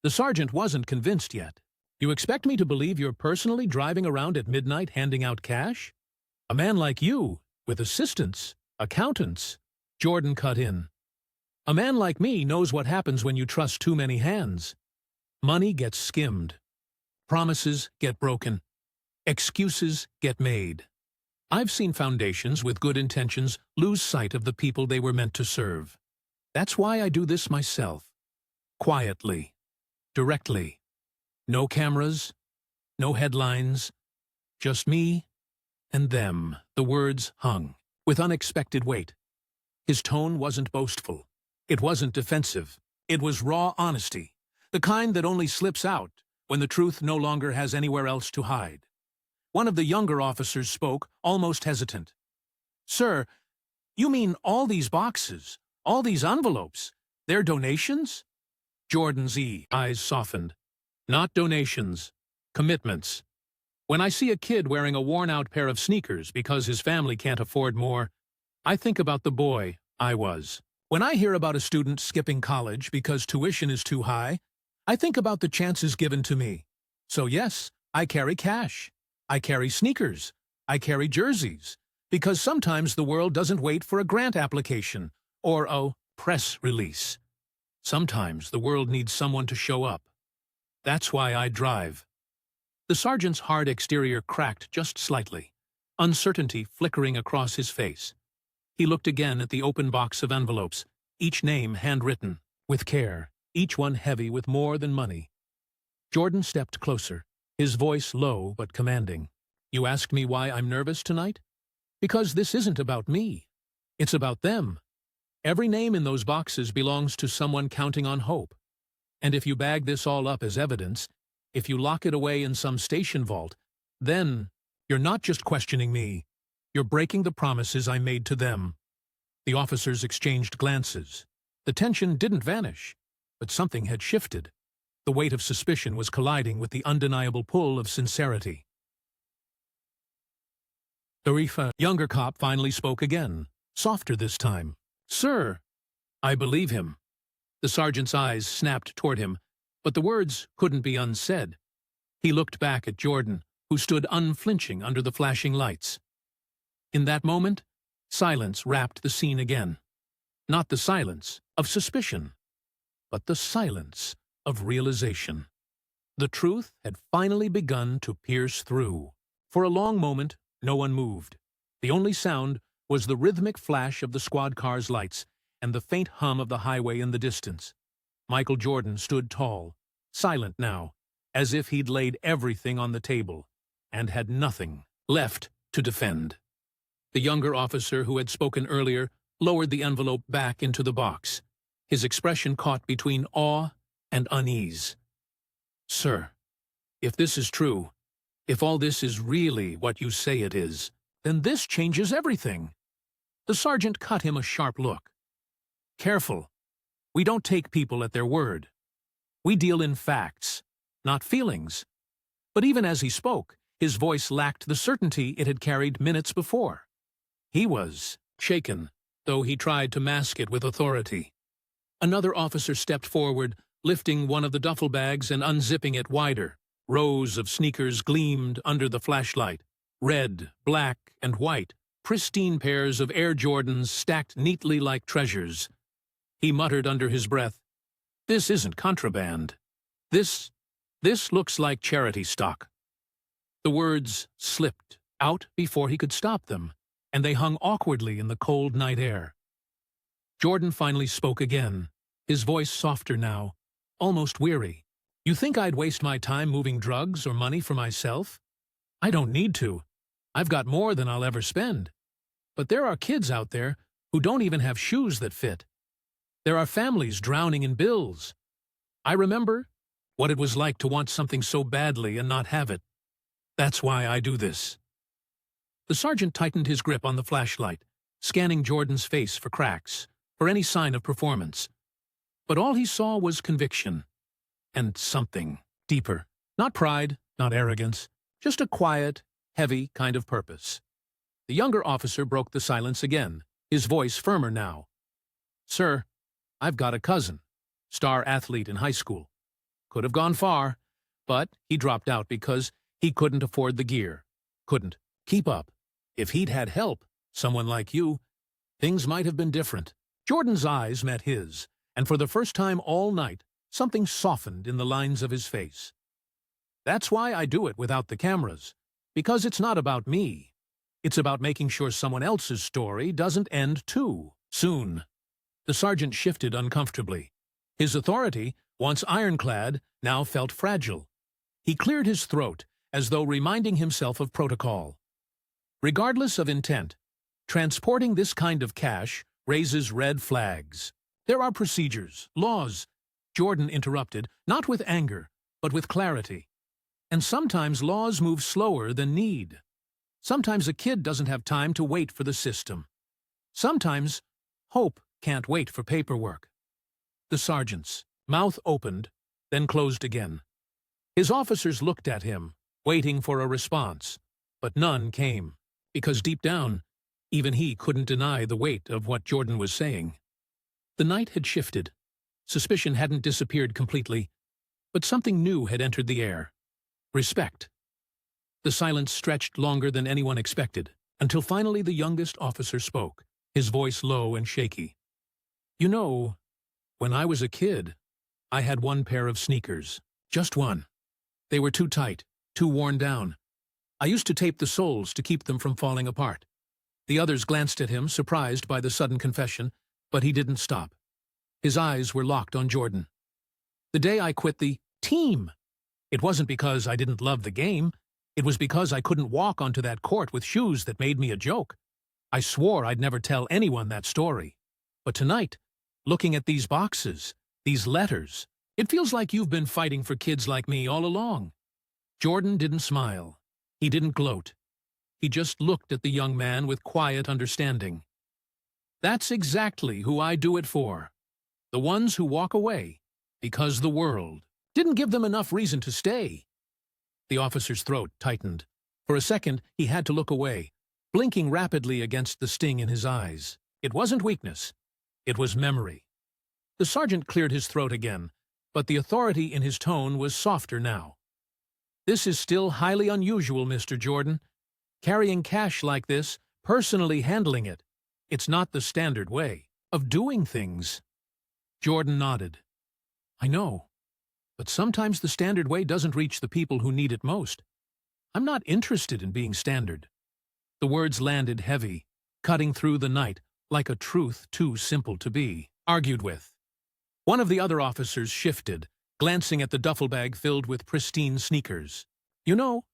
Speaker 1: The sergeant wasn't convinced yet. You expect me to believe you're personally driving around at midnight handing out cash? A man like you, with assistants, accountants. Jordan cut in. A man like me knows what happens when you trust too many hands. Money gets skimmed. Promises get broken. Excuses get made. I've seen foundations with good intentions lose sight of the people they were meant to serve. That's why I do this myself. Quietly. Directly. No cameras. No headlines. Just me and them. The words hung, with unexpected weight. His tone wasn't boastful. It wasn't defensive. It was raw honesty, the kind that only slips out when the truth no longer has anywhere else to hide. One of the younger officers spoke, almost hesitant. Sir, you mean all these boxes, all these envelopes, they're donations? Jordan's eyes softened. Not donations, commitments. When I see a kid wearing a worn-out pair of sneakers because his family can't afford more, I think about the boy I was. When I hear about a student skipping college because tuition is too high, I think about the chances given to me. So yes, I carry cash. I carry sneakers. I carry jerseys. Because sometimes the world doesn't wait for a grant application or a press release. Sometimes the world needs someone to show up. That's why I drive. The sergeant's hard exterior cracked just slightly, uncertainty flickering across his face. He looked again at the open box of envelopes, each name handwritten, with care, each one heavy with more than money. Jordan stepped closer, his voice low but commanding. You ask me why I'm nervous tonight? Because this isn't about me. It's about them. Every name in those boxes belongs to someone counting on hope. And if you bag this all up as evidence, if you lock it away in some station vault, then you're not just questioning me. You're breaking the promises I made to them. The officers exchanged glances. The tension didn't vanish, but something had shifted. The weight of suspicion was colliding with the undeniable pull of sincerity. The younger cop finally spoke again, softer this time. Sir, I believe him. The sergeant's eyes snapped toward him, but the words couldn't be unsaid. He looked back at Jordan, who stood unflinching under the flashing lights. In that moment, silence wrapped the scene again. Not the silence of suspicion, but the silence of realization. The truth had finally begun to pierce through. For a long moment, no one moved. The only sound was the rhythmic flash of the squad car's lights and the faint hum of the highway in the distance. Michael Jordan stood tall, silent now, as if he'd laid everything on the table and had nothing left to defend. The younger officer who had spoken earlier lowered the envelope back into the box, his expression caught between awe and unease. Sir, if this is true, if all this is really what you say it is, then this changes everything. The sergeant cut him a sharp look. Careful. We don't take people at their word. We deal in facts, not feelings. But even as he spoke, his voice lacked the certainty it had carried minutes before. He was shaken, though he tried to mask it with authority. Another officer stepped forward, lifting one of the duffel bags and unzipping it wider. Rows of sneakers gleamed under the flashlight. Red, black, and white, pristine pairs of Air Jordans stacked neatly like treasures. He muttered under his breath, This isn't contraband. This looks like charity stock." The words slipped out before he could stop them, and they hung awkwardly in the cold night air. Jordan finally spoke again, his voice softer now, almost weary. "You think I'd waste my time moving drugs or money for myself? I don't need to. I've got more than I'll ever spend. But there are kids out there who don't even have shoes that fit. There are families drowning in bills. I remember what it was like to want something so badly and not have it. That's why I do this." The sergeant tightened his grip on the flashlight, scanning Jordan's face for cracks, for any sign of performance. But all he saw was conviction. And something deeper. Not pride, not arrogance, just a quiet, heavy kind of purpose. The younger officer broke the silence again, his voice firmer now. "Sir, I've got a cousin, star athlete in high school. Could have gone far, but he dropped out because he couldn't afford the gear, couldn't keep up. If he'd had help, someone like you, things might have been different." Jordan's eyes met his, and for the first time all night, something softened in the lines of his face. "That's why I do it without the cameras, because it's not about me. It's about making sure someone else's story doesn't end too soon." The sergeant shifted uncomfortably. His authority, once ironclad, now felt fragile. He cleared his throat, as though reminding himself of protocol. Regardless of intent, transporting this kind of cash raises red flags. There are procedures, laws. Jordan interrupted, not with anger, but with clarity. And sometimes laws move slower than need. Sometimes a kid doesn't have time to wait for the system. Sometimes hope can't wait for paperwork. The sergeant's mouth opened, then closed again. His officers looked at him, waiting for a response, but none came, because deep down, even he couldn't deny the weight of what Jordan was saying. The night had shifted. Suspicion hadn't disappeared completely, but something new had entered the air. Respect. The silence stretched longer than anyone expected, until finally the youngest officer spoke, his voice low and shaky. "You know, when I was a kid, I had one pair of sneakers. Just one. They were too tight, too worn down. I used to tape the soles to keep them from falling apart." The others glanced at him, surprised by the sudden confession, but he didn't stop. His eyes were locked on Jordan. "The day I quit the team, it wasn't because I didn't love the game. It was because I couldn't walk onto that court with shoes that made me a joke. I swore I'd never tell anyone that story. But tonight, looking at these boxes, these letters, it feels like you've been fighting for kids like me all along." Jordan didn't smile. He didn't gloat. He just looked at the young man with quiet understanding. "That's exactly who I do it for. The ones who walk away because the world didn't give them enough reason to stay." The officer's throat tightened. For a second, he had to look away, blinking rapidly against the sting in his eyes. It wasn't weakness. It was memory. The sergeant cleared his throat again, but the authority in his tone was softer now. "This is still highly unusual, Mr. Jordan. Carrying cash like this, personally handling it, it's not the standard way of doing things." Jordan nodded. "I know, but sometimes the standard way doesn't reach the people who need it most. I'm not interested in being standard." The words landed heavy, cutting through the night like a truth too simple to be argued with. One of the other officers shifted, glancing at the duffel bag filled with pristine sneakers. "You know,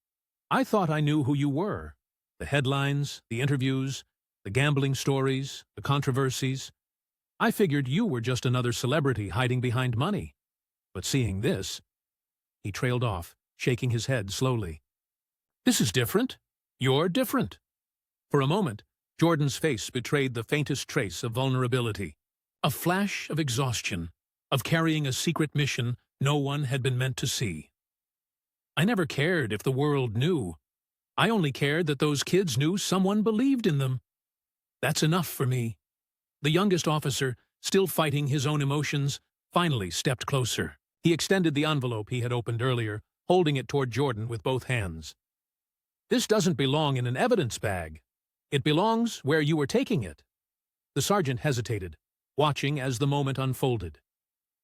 Speaker 1: I thought I knew who you were. The headlines, the interviews, the gambling stories, the controversies. I figured you were just another celebrity hiding behind money. But seeing this..." He trailed off, shaking his head slowly. "This is different. You're different." For a moment, Jordan's face betrayed the faintest trace of vulnerability. A flash of exhaustion, of carrying a secret mission no one had been meant to see. "I never cared if the world knew. I only cared that those kids knew someone believed in them. That's enough for me." The youngest officer, still fighting his own emotions, finally stepped closer. He extended the envelope he had opened earlier, holding it toward Jordan with both hands. "This doesn't belong in an evidence bag. It belongs where you were taking it." The sergeant hesitated, watching as the moment unfolded.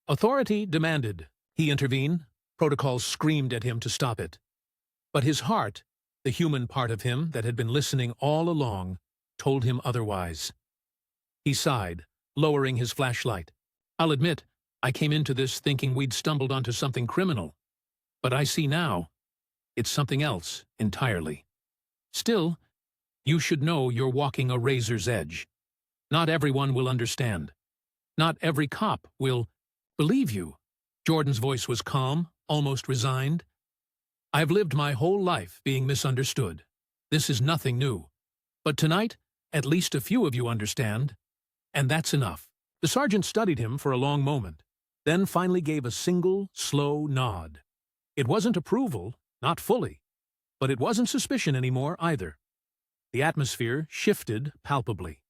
Speaker 1: Authority demanded he intervene. Protocol screamed at him to stop it. But his heart, the human part of him that had been listening all along, told him otherwise. He sighed, lowering his flashlight. I'll admit, I came into this thinking we'd stumbled onto something criminal. But I see now, it's something else entirely. Still, you should know you're walking a razor's edge. Not everyone will understand. Not every cop will believe you. Jordan's voice was calm, almost resigned. I've lived my whole life being misunderstood. This is nothing new. But tonight, at least a few of you understand. And that's enough. The sergeant studied him for a long moment, then finally gave a single, slow nod. It wasn't approval, not fully, but it wasn't suspicion anymore either. The atmosphere shifted palpably.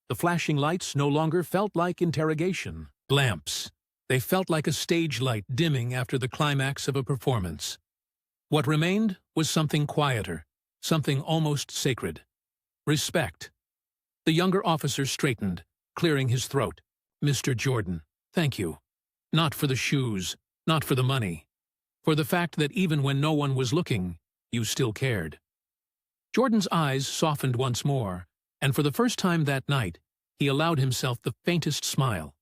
Speaker 1: The flashing lights no longer felt like interrogation lamps. They felt like a stage light dimming after the climax of a performance. What remained was something quieter, something almost sacred. Respect. The younger officer straightened, clearing his throat. Mr. Jordan, thank you. Not for the shoes, not for the money. For the fact that even when no one was looking, you still cared. Jordan's eyes softened once more, and for the first time that night, he allowed himself the faintest smile.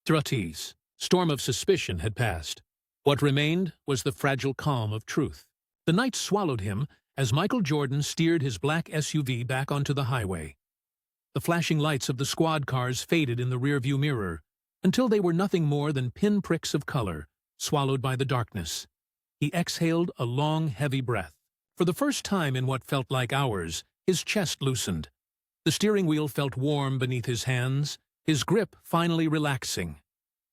Speaker 1: Thrutis, storm of suspicion had passed. What remained was the fragile calm of truth. The night swallowed him as Michael Jordan steered his black SUV back onto the highway. The flashing lights of the squad cars faded in the rearview mirror until they were nothing more than pinpricks of color, swallowed by the darkness. He exhaled a long, heavy breath. For the first time in what felt like hours, his chest loosened. The steering wheel felt warm beneath his hands, his grip finally relaxing.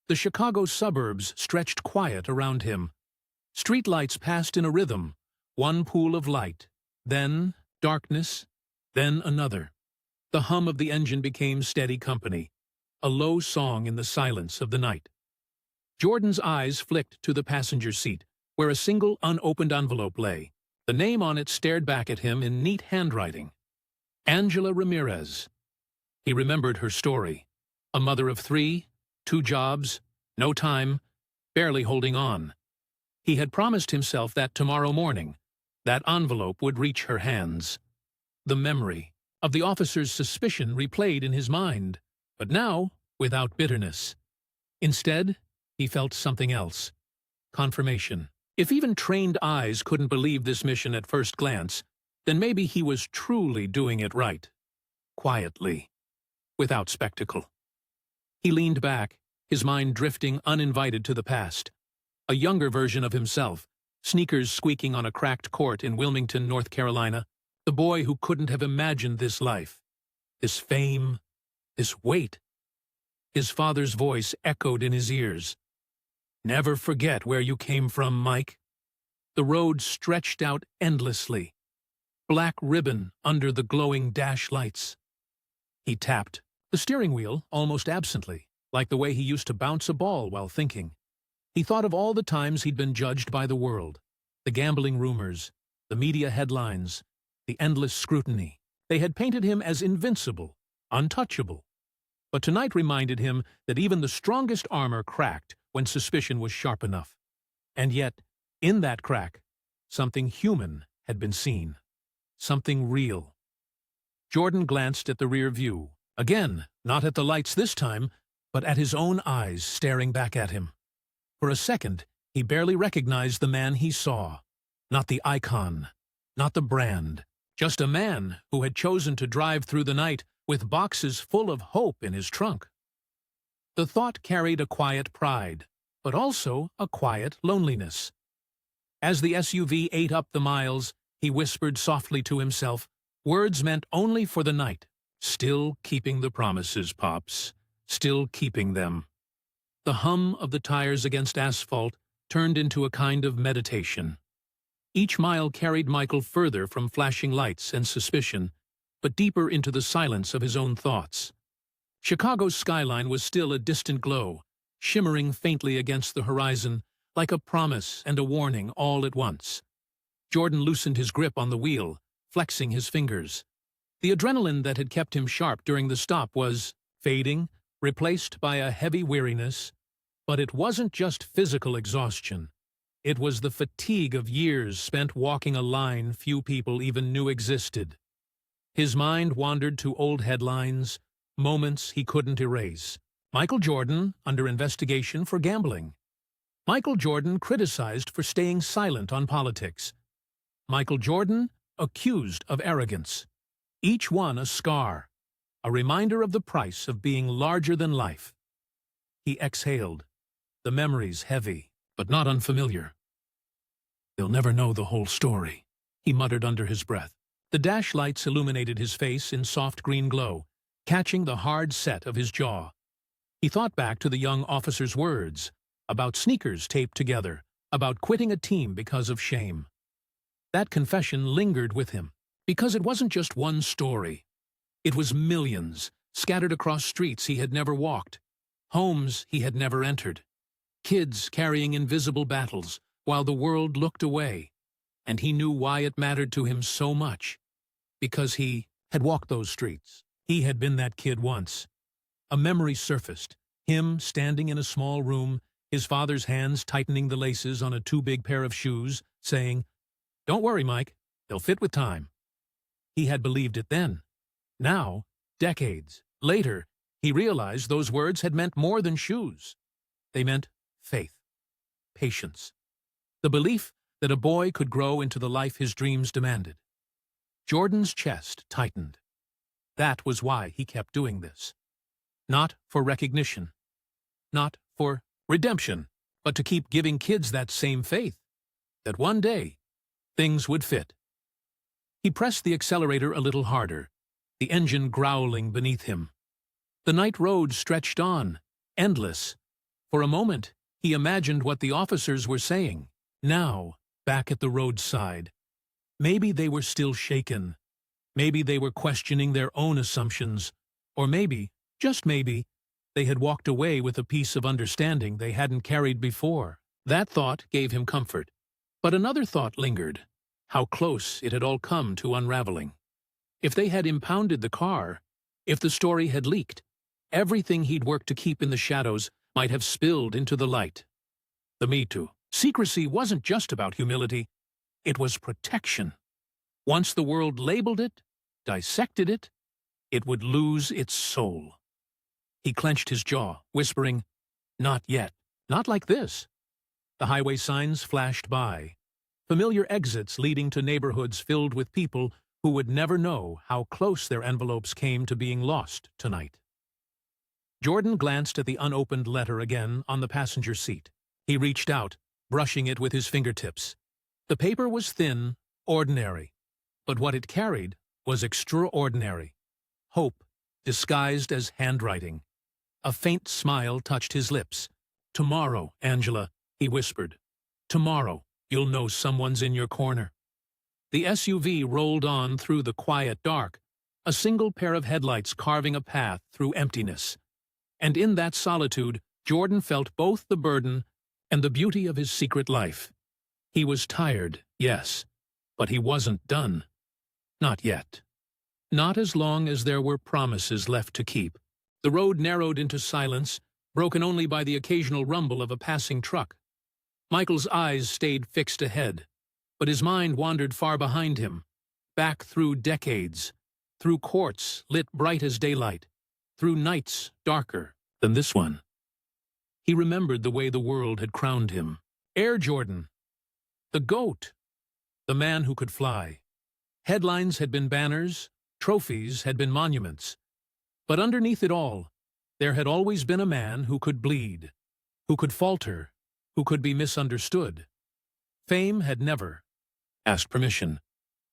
Speaker 1: The Chicago suburbs stretched quiet around him. Streetlights passed in a rhythm, one pool of light, then darkness, then another. The hum of the engine became steady company, a low song in the silence of the night. Jordan's eyes flicked to the passenger seat, where a single unopened envelope lay. The name on it stared back at him in neat handwriting. Angela Ramirez. He remembered her story. A mother of 3, 2 jobs, no time, barely holding on. He had promised himself that tomorrow morning, that envelope would reach her hands. The memory of the officer's suspicion replayed in his mind, but now without bitterness. Instead, he felt something else. Confirmation. If even trained eyes couldn't believe this mission at first glance, then maybe he was truly doing it right. Quietly. Without spectacle. He leaned back, his mind drifting uninvited to the past. A younger version of himself, sneakers squeaking on a cracked court in Wilmington, North Carolina, the boy who couldn't have imagined this life. This fame, this weight. His father's voice echoed in his ears. Never forget where you came from, Mike. The road stretched out endlessly. Black ribbon under the glowing dash lights. He tapped the steering wheel almost absently, like the way he used to bounce a ball while thinking. He thought of all the times he'd been judged by the world, the gambling rumors, the media headlines, the endless scrutiny. They had painted him as invincible, untouchable. But tonight reminded him that even the strongest armor cracked when suspicion was sharp enough. And yet, in that crack, something human had been seen. Something real. Jordan glanced at the rear view. Again, not at the lights this time, but at his own eyes staring back at him. For a second, he barely recognized the man he saw. Not the icon, not the brand. Just a man who had chosen to drive through the night with boxes full of hope in his trunk. The thought carried a quiet pride, but also a quiet loneliness. As the SUV ate up the miles, he whispered softly to himself, words meant only for the night. Still keeping the promises, Pops. Still keeping them. The hum of the tires against asphalt turned into a kind of meditation. Each mile carried Michael further from flashing lights and suspicion, but deeper into the silence of his own thoughts. Chicago's skyline was still a distant glow, shimmering faintly against the horizon, like a promise and a warning all at once. Jordan loosened his grip on the wheel, flexing his fingers. The adrenaline that had kept him sharp during the stop was fading, replaced by a heavy weariness. But it wasn't just physical exhaustion. It was the fatigue of years spent walking a line few people even knew existed. His mind wandered to old headlines, moments he couldn't erase. Michael Jordan under investigation for gambling. Michael Jordan criticized for staying silent on politics. Michael Jordan accused of arrogance. Each one a scar, a reminder of the price of being larger than life. He exhaled, the memories heavy, but not unfamiliar. "They'll never know the whole story," he muttered under his breath. The dash lights illuminated his face in soft green glow, catching the hard set of his jaw. He thought back to the young officer's words, about sneakers taped together, about quitting a team because of shame. That confession lingered with him, because it wasn't just one story. It was millions, scattered across streets he had never walked, homes he had never entered, kids carrying invisible battles while the world looked away, and he knew why it mattered to him so much. Because he had walked those streets. He had been that kid once. A memory surfaced, him standing in a small room, his father's hands tightening the laces on a too big pair of shoes, saying, "Don't worry, Mike, they'll fit with time." He had believed it then. Now, decades later, he realized those words had meant more than shoes. They meant faith, patience, the belief that a boy could grow into the life his dreams demanded. Jordan's chest tightened. That was why he kept doing this. Not for recognition, not for redemption, but to keep giving kids that same faith, that one day things would fit. He pressed the accelerator a little harder, the engine growling beneath him. The night road stretched on, endless. For a moment, he imagined what the officers were saying. Now, back at the roadside. Maybe they were still shaken. Maybe they were questioning their own assumptions. Or maybe, just maybe, they had walked away with a piece of understanding they hadn't carried before. That thought gave him comfort. But another thought lingered. How close it had all come to unraveling. If they had impounded the car, if the story had leaked, everything he'd worked to keep in the shadows might have spilled into the light. The Me Too. Secrecy wasn't just about humility. It was protection. Once the world labeled it, dissected it, it would lose its soul. He clenched his jaw, whispering, "Not yet. Not like this." The highway signs flashed by. Familiar exits leading to neighborhoods filled with people who would never know how close their envelopes came to being lost tonight. Jordan glanced at the unopened letter again on the passenger seat. He reached out, brushing it with his fingertips. The paper was thin, ordinary, but what it carried was extraordinary. Hope, disguised as handwriting. A faint smile touched his lips. "Tomorrow, Angela," he whispered. "Tomorrow, you'll know someone's in your corner." The SUV rolled on through the quiet dark, a single pair of headlights carving a path through emptiness. And in that solitude, Jordan felt both the burden and the beauty of his secret life. He was tired, yes, but he wasn't done. Not yet. Not as long as there were promises left to keep. The road narrowed into silence, broken only by the occasional rumble of a passing truck. Michael's eyes stayed fixed ahead, but his mind wandered far behind him, back through decades, through courts lit bright as daylight, through nights darker than this one. He remembered the way the world had crowned him. Air Jordan, the GOAT, the man who could fly. Headlines had been banners, trophies had been monuments. But underneath it all, there had always been a man who could bleed, who could falter, who could be misunderstood. Fame had never asked permission.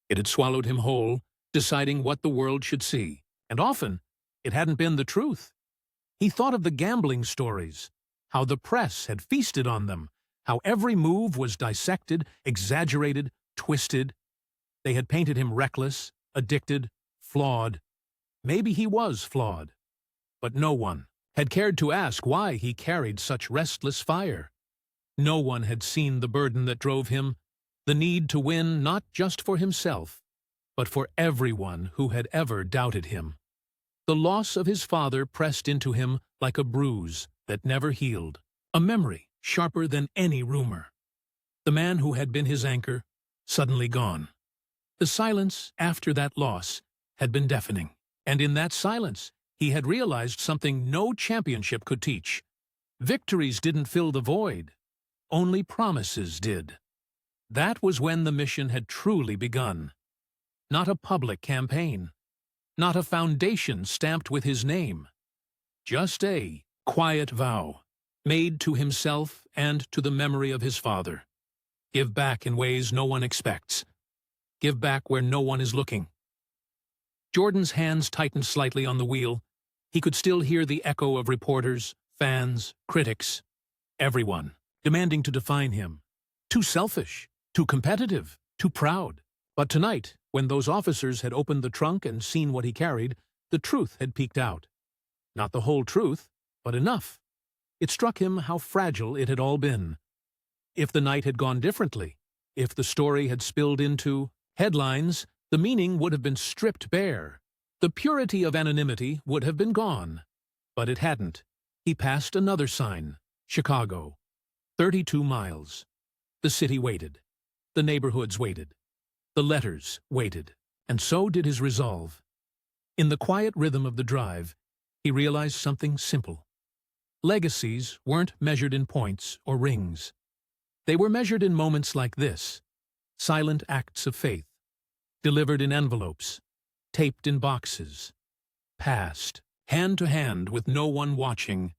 Speaker 1: It had swallowed him whole, deciding what the world should see. And often, it hadn't been the truth. He thought of the gambling stories, how the press had feasted on them, how every move was dissected, exaggerated, twisted. They had painted him reckless, addicted, flawed. Maybe he was flawed. But no one had cared to ask why he carried such restless fire. No one had seen the burden that drove him, the need to win not just for himself, but for everyone who had ever doubted him. The loss of his father pressed into him like a bruise that never healed. A memory sharper than any rumor. The man who had been his anchor, suddenly gone. The silence after that loss had been deafening, and in that silence he had realized something no championship could teach. Victories didn't fill the void, only promises did. That was when the mission had truly begun. Not a public campaign, not a foundation stamped with his name, just a quiet vow, made to himself and to the memory of his father. Give back in ways no one expects. Give back where no one is looking. Jordan's hands tightened slightly on the wheel. He could still hear the echo of reporters, fans, critics, everyone, demanding to define him. Too selfish, too competitive, too proud. But tonight, when those officers had opened the trunk and seen what he carried, the truth had peeked out. Not the whole truth, but enough. It struck him how fragile it had all been. If the night had gone differently, if the story had spilled into headlines, the meaning would have been stripped bare. The purity of anonymity would have been gone. But it hadn't. He passed another sign, Chicago. 32 miles. The city waited. The neighborhoods waited. The letters waited. And so did his resolve. In the quiet rhythm of the drive, he realized something simple. Legacies weren't measured in points or rings. They were measured in moments like this, silent acts of faith, delivered in envelopes, taped in boxes, passed, hand to hand with no one watching,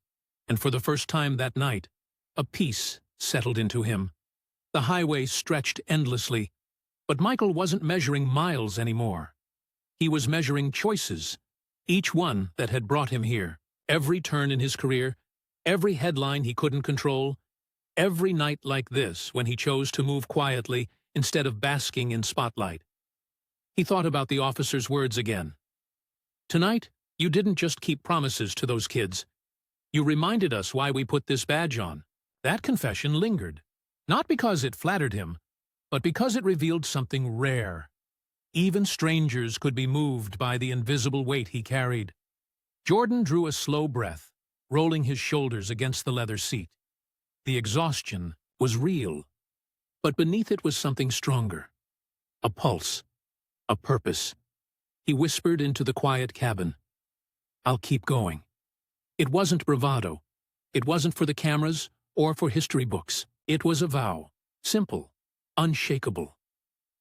Speaker 1: and for the first time that night, a peace settled into him. The highway stretched endlessly, but Michael wasn't measuring miles anymore. He was measuring choices, each one that had brought him here, every turn in his career, every headline he couldn't control, every night like this when he chose to move quietly instead of basking in spotlight. He thought about the officer's words again. Tonight, you didn't just keep promises to those kids. You reminded us why we put this badge on. That confession lingered, not because it flattered him, but because it revealed something rare. Even strangers could be moved by the invisible weight he carried. Jordan drew a slow breath, rolling his shoulders against the leather seat. The exhaustion was real, but beneath it was something stronger. A pulse, a purpose. He whispered into the quiet cabin, "I'll keep going." It wasn't bravado. It wasn't for the cameras or for history books. It was a vow, simple, unshakable.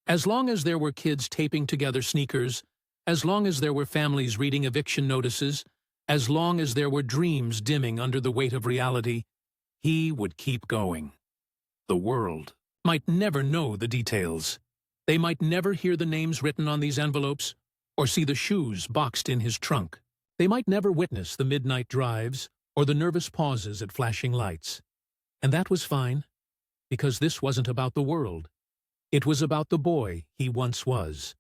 Speaker 1: As long as there were kids taping together sneakers, as long as there were families reading eviction notices, as long as there were dreams dimming under the weight of reality, he would keep going. The world might never know the details. They might never hear the names written on these envelopes or see the shoes boxed in his trunk. They might never witness the midnight drives or the nervous pauses at flashing lights. And that was fine, because this wasn't about the world. It was about the boy he once was.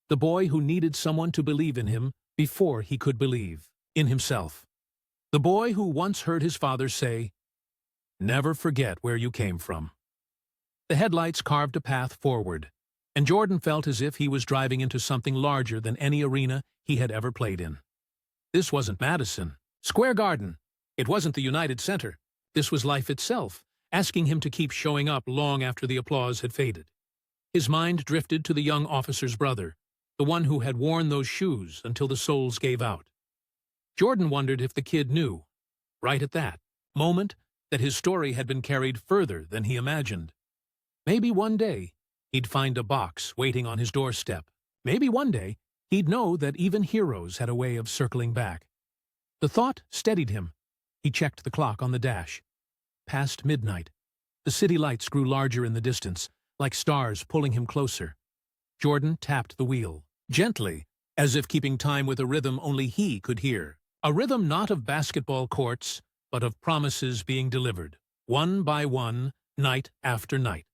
Speaker 1: The boy who needed someone to believe in him before he could believe in himself. The boy who once heard his father say, "Never forget where you came from." The headlights carved a path forward, and Jordan felt as if he was driving into something larger than any arena he had ever played in. This wasn't Madison Square Garden. It wasn't the United Center. This was life itself, asking him to keep showing up long after the applause had faded. His mind drifted to the young officer's brother, the one who had worn those shoes until the soles gave out. Jordan wondered if the kid knew, right at that moment, that his story had been carried further than he imagined. Maybe one day he'd find a box waiting on his doorstep. Maybe one day he'd know that even heroes had a way of circling back. The thought steadied him. He checked the clock on the dash. Past midnight. The city lights grew larger in the distance, like stars pulling him closer. Jordan tapped the wheel, gently, as if keeping time with a rhythm only he could hear. A rhythm not of basketball courts, but of promises being delivered, one by one, night after night.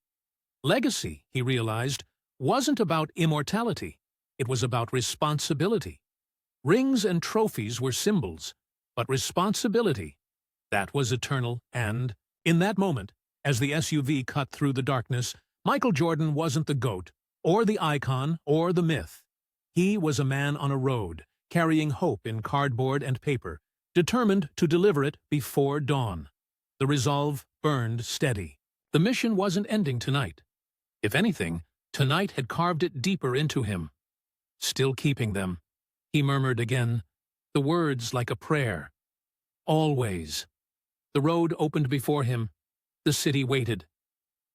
Speaker 1: Legacy, he realized, wasn't about immortality. It was about responsibility. Rings and trophies were symbols, but responsibility, that was eternal. And, in that moment, as the SUV cut through the darkness, Michael Jordan wasn't the GOAT, or the icon, or the myth. He was a man on a road, carrying hope in cardboard and paper, determined to deliver it before dawn. The resolve burned steady. The mission wasn't ending tonight. If anything, tonight had carved it deeper into him. Still keeping them, he murmured again, the words like a prayer. Always. The road opened before him. The city waited.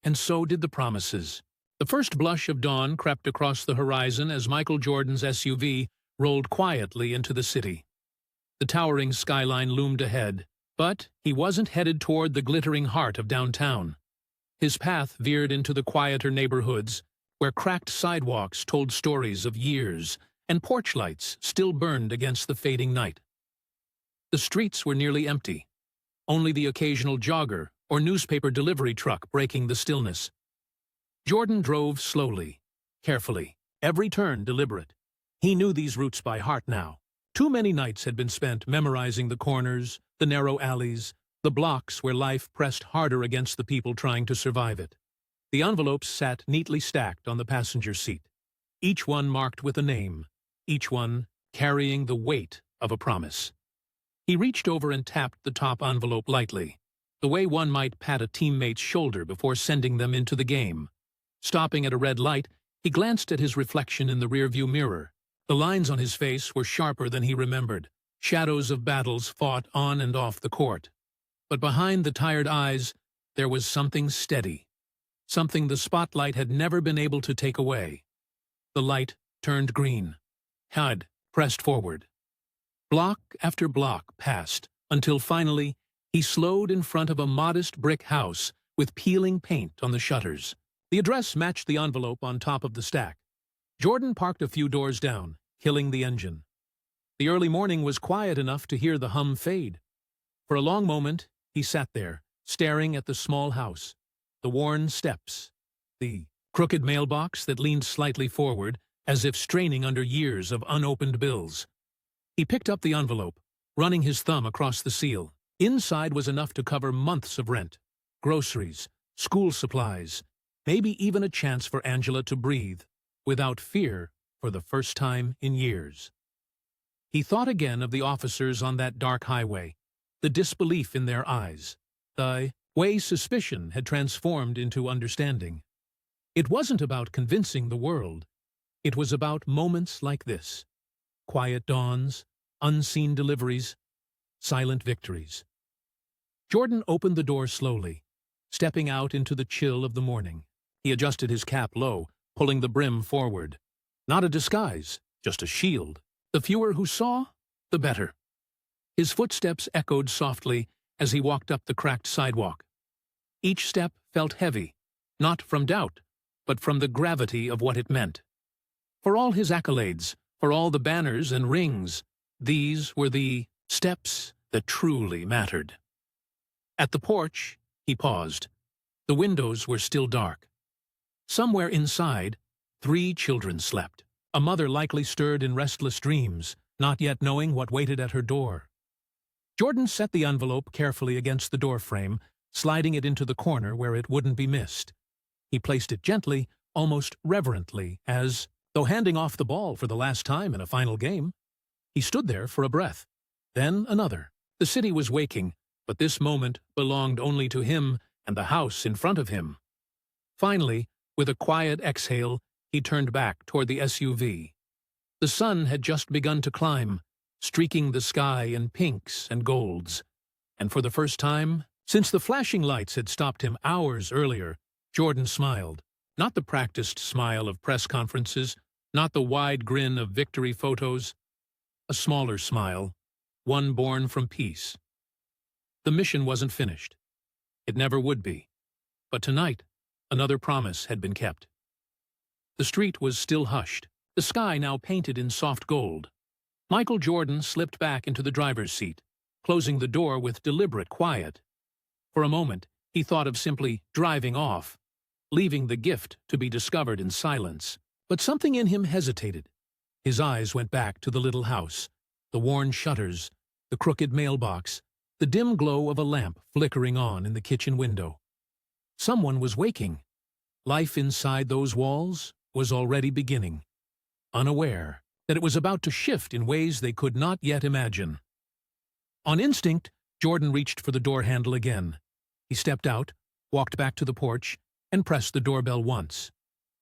Speaker 1: And so did the promises. The first blush of dawn crept across the horizon as Michael Jordan's SUV rolled quietly into the city. The towering skyline loomed ahead, but he wasn't headed toward the glittering heart of downtown. His path veered into the quieter neighborhoods, where cracked sidewalks told stories of years, and porch lights still burned against the fading night. The streets were nearly empty, only the occasional jogger or newspaper delivery truck breaking the stillness. Jordan drove slowly, carefully, every turn deliberate. He knew these routes by heart now. Too many nights had been spent memorizing the corners, the narrow alleys, the blocks where life pressed harder against the people trying to survive it. The envelopes sat neatly stacked on the passenger seat, each one marked with a name, each one carrying the weight of a promise. He reached over and tapped the top envelope lightly, the way one might pat a teammate's shoulder before sending them into the game. Stopping at a red light, he glanced at his reflection in the rearview mirror. The lines on his face were sharper than he remembered, shadows of battles fought on and off the court. But behind the tired eyes, there was something steady, something the spotlight had never been able to take away. The light turned green. HUD pressed forward. Block after block passed, until finally he slowed in front of a modest brick house with peeling paint on the shutters. The address matched the envelope on top of the stack. Jordan parked a few doors down, killing the engine. The early morning was quiet enough to hear the hum fade. For a long moment, he sat there, staring at the small house, the worn steps, the crooked mailbox that leaned slightly forward, as if straining under years of unopened bills. He picked up the envelope, running his thumb across the seal. Inside was enough to cover months of rent, groceries, school supplies, maybe even a chance for Angela to breathe, without fear for the first time in years. He thought again of the officers on that dark highway, the disbelief in their eyes, the way suspicion had transformed into understanding. It wasn't about convincing the world. It was about moments like this. Quiet dawns, unseen deliveries, silent victories. Jordan opened the door slowly, stepping out into the chill of the morning. He adjusted his cap low, pulling the brim forward. Not a disguise, just a shield. The fewer who saw, the better. His footsteps echoed softly as he walked up the cracked sidewalk. Each step felt heavy, not from doubt, but from the gravity of what it meant. For all his accolades, for all the banners and rings, these were the steps that truly mattered. At the porch, he paused. The windows were still dark. Somewhere inside, 3 children slept. A mother likely stirred in restless dreams, not yet knowing what waited at her door. Jordan set the envelope carefully against the doorframe, sliding it into the corner where it wouldn't be missed. He placed it gently, almost reverently, as though handing off the ball for the last time in a final game. He stood there for a breath, then another. The city was waking, but this moment belonged only to him and the house in front of him. Finally, with a quiet exhale, he turned back toward the SUV. The sun had just begun to climb, streaking the sky in pinks and golds. And for the first time, since the flashing lights had stopped him hours earlier, Jordan smiled. Not the practiced smile of press conferences, not the wide grin of victory photos. A smaller smile, one born from peace. The mission wasn't finished. It never would be. But tonight, another promise had been kept. The street was still hushed, the sky now painted in soft gold. Michael Jordan slipped back into the driver's seat, closing the door with deliberate quiet. For a moment, he thought of simply driving off, leaving the gift to be discovered in silence. But something in him hesitated. His eyes went back to the little house, the worn shutters, the crooked mailbox, the dim glow of a lamp flickering on in the kitchen window. Someone was waking. Life inside those walls was already beginning, unaware that it was about to shift in ways they could not yet imagine. On instinct, Jordan reached for the door handle again. He stepped out, walked back to the porch, and pressed the doorbell once.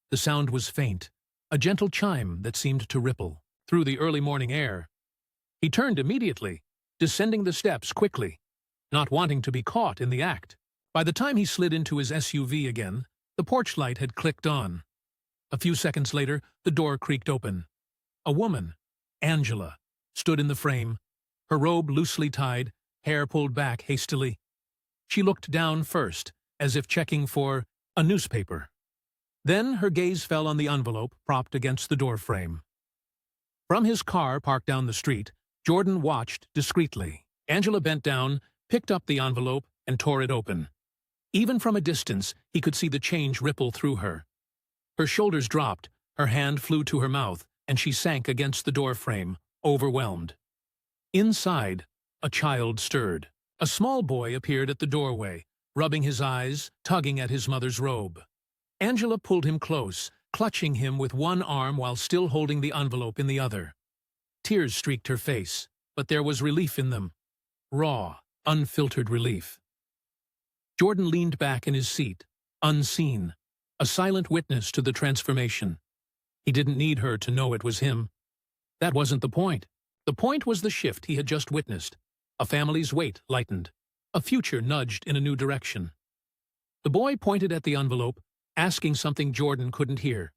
Speaker 1: The sound was faint, a gentle chime that seemed to ripple through the early morning air. He turned immediately, descending the steps quickly, not wanting to be caught in the act. By the time he slid into his SUV again, the porch light had clicked on. A few seconds later, the door creaked open. A woman, Angela, stood in the frame, her robe loosely tied, hair pulled back hastily. She looked down first, as if checking for a newspaper. Then her gaze fell on the envelope propped against the doorframe. From his car parked down the street, Jordan watched discreetly. Angela bent down, picked up the envelope, and tore it open. Even from a distance, he could see the change ripple through her. Her shoulders dropped, her hand flew to her mouth, and she sank against the doorframe, overwhelmed. Inside, a child stirred. A small boy appeared at the doorway, rubbing his eyes, tugging at his mother's robe. Angela pulled him close, clutching him with one arm while still holding the envelope in the other. Tears streaked her face, but there was relief in them. Raw, unfiltered relief. Jordan leaned back in his seat, unseen, a silent witness to the transformation. He didn't need her to know it was him. That wasn't the point. The point was the shift he had just witnessed. A family's weight lightened. A future nudged in a new direction. The boy pointed at the envelope, asking something Jordan couldn't hear.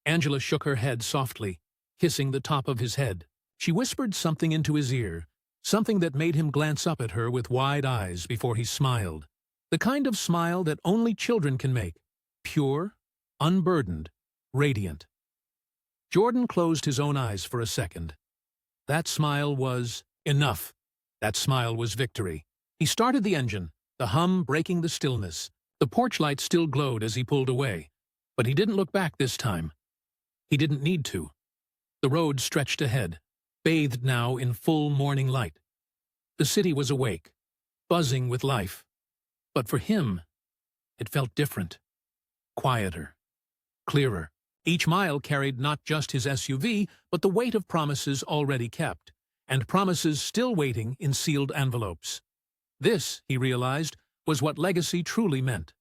Speaker 1: Angela shook her head softly, kissing the top of his head. She whispered something into his ear, something that made him glance up at her with wide eyes before he smiled. The kind of smile that only children can make. Pure, unburdened, radiant. Jordan closed his own eyes for a second. That smile was enough. That smile was victory. He started the engine, the hum breaking the stillness. The porch light still glowed as he pulled away, but he didn't look back this time. He didn't need to. The road stretched ahead, bathed now in full morning light. The city was awake, buzzing with life. But for him, it felt different. Quieter. Clearer. Each mile carried not just his SUV, but the weight of promises already kept, and promises still waiting in sealed envelopes. This, he realized, was what legacy truly meant.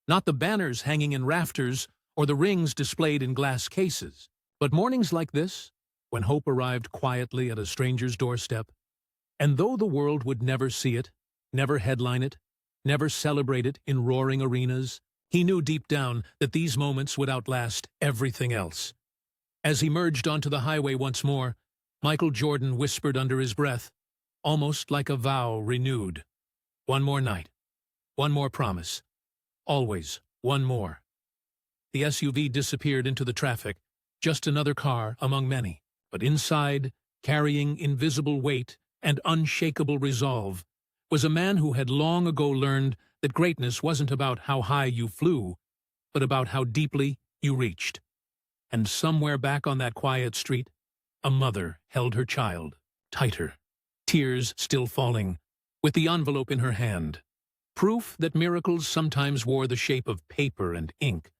Speaker 1: Not the banners hanging in rafters or the rings displayed in glass cases, but mornings like this, when hope arrived quietly at a stranger's doorstep. And though the world would never see it, never headline it, never celebrate it in roaring arenas, he knew deep down that these moments would outlast everything else. As he merged onto the highway once more, Michael Jordan whispered under his breath, almost like a vow renewed. One more night. One more promise. Always one more. The SUV disappeared into the traffic, just another car among many. But inside, carrying invisible weight and unshakable resolve, was a man who had long ago learned that greatness wasn't about how high you flew, but about how deeply you reached. And somewhere back on that quiet street, a mother held her child, tighter, tears still falling, with the envelope in her hand. Proof that miracles sometimes wore the shape of paper and ink,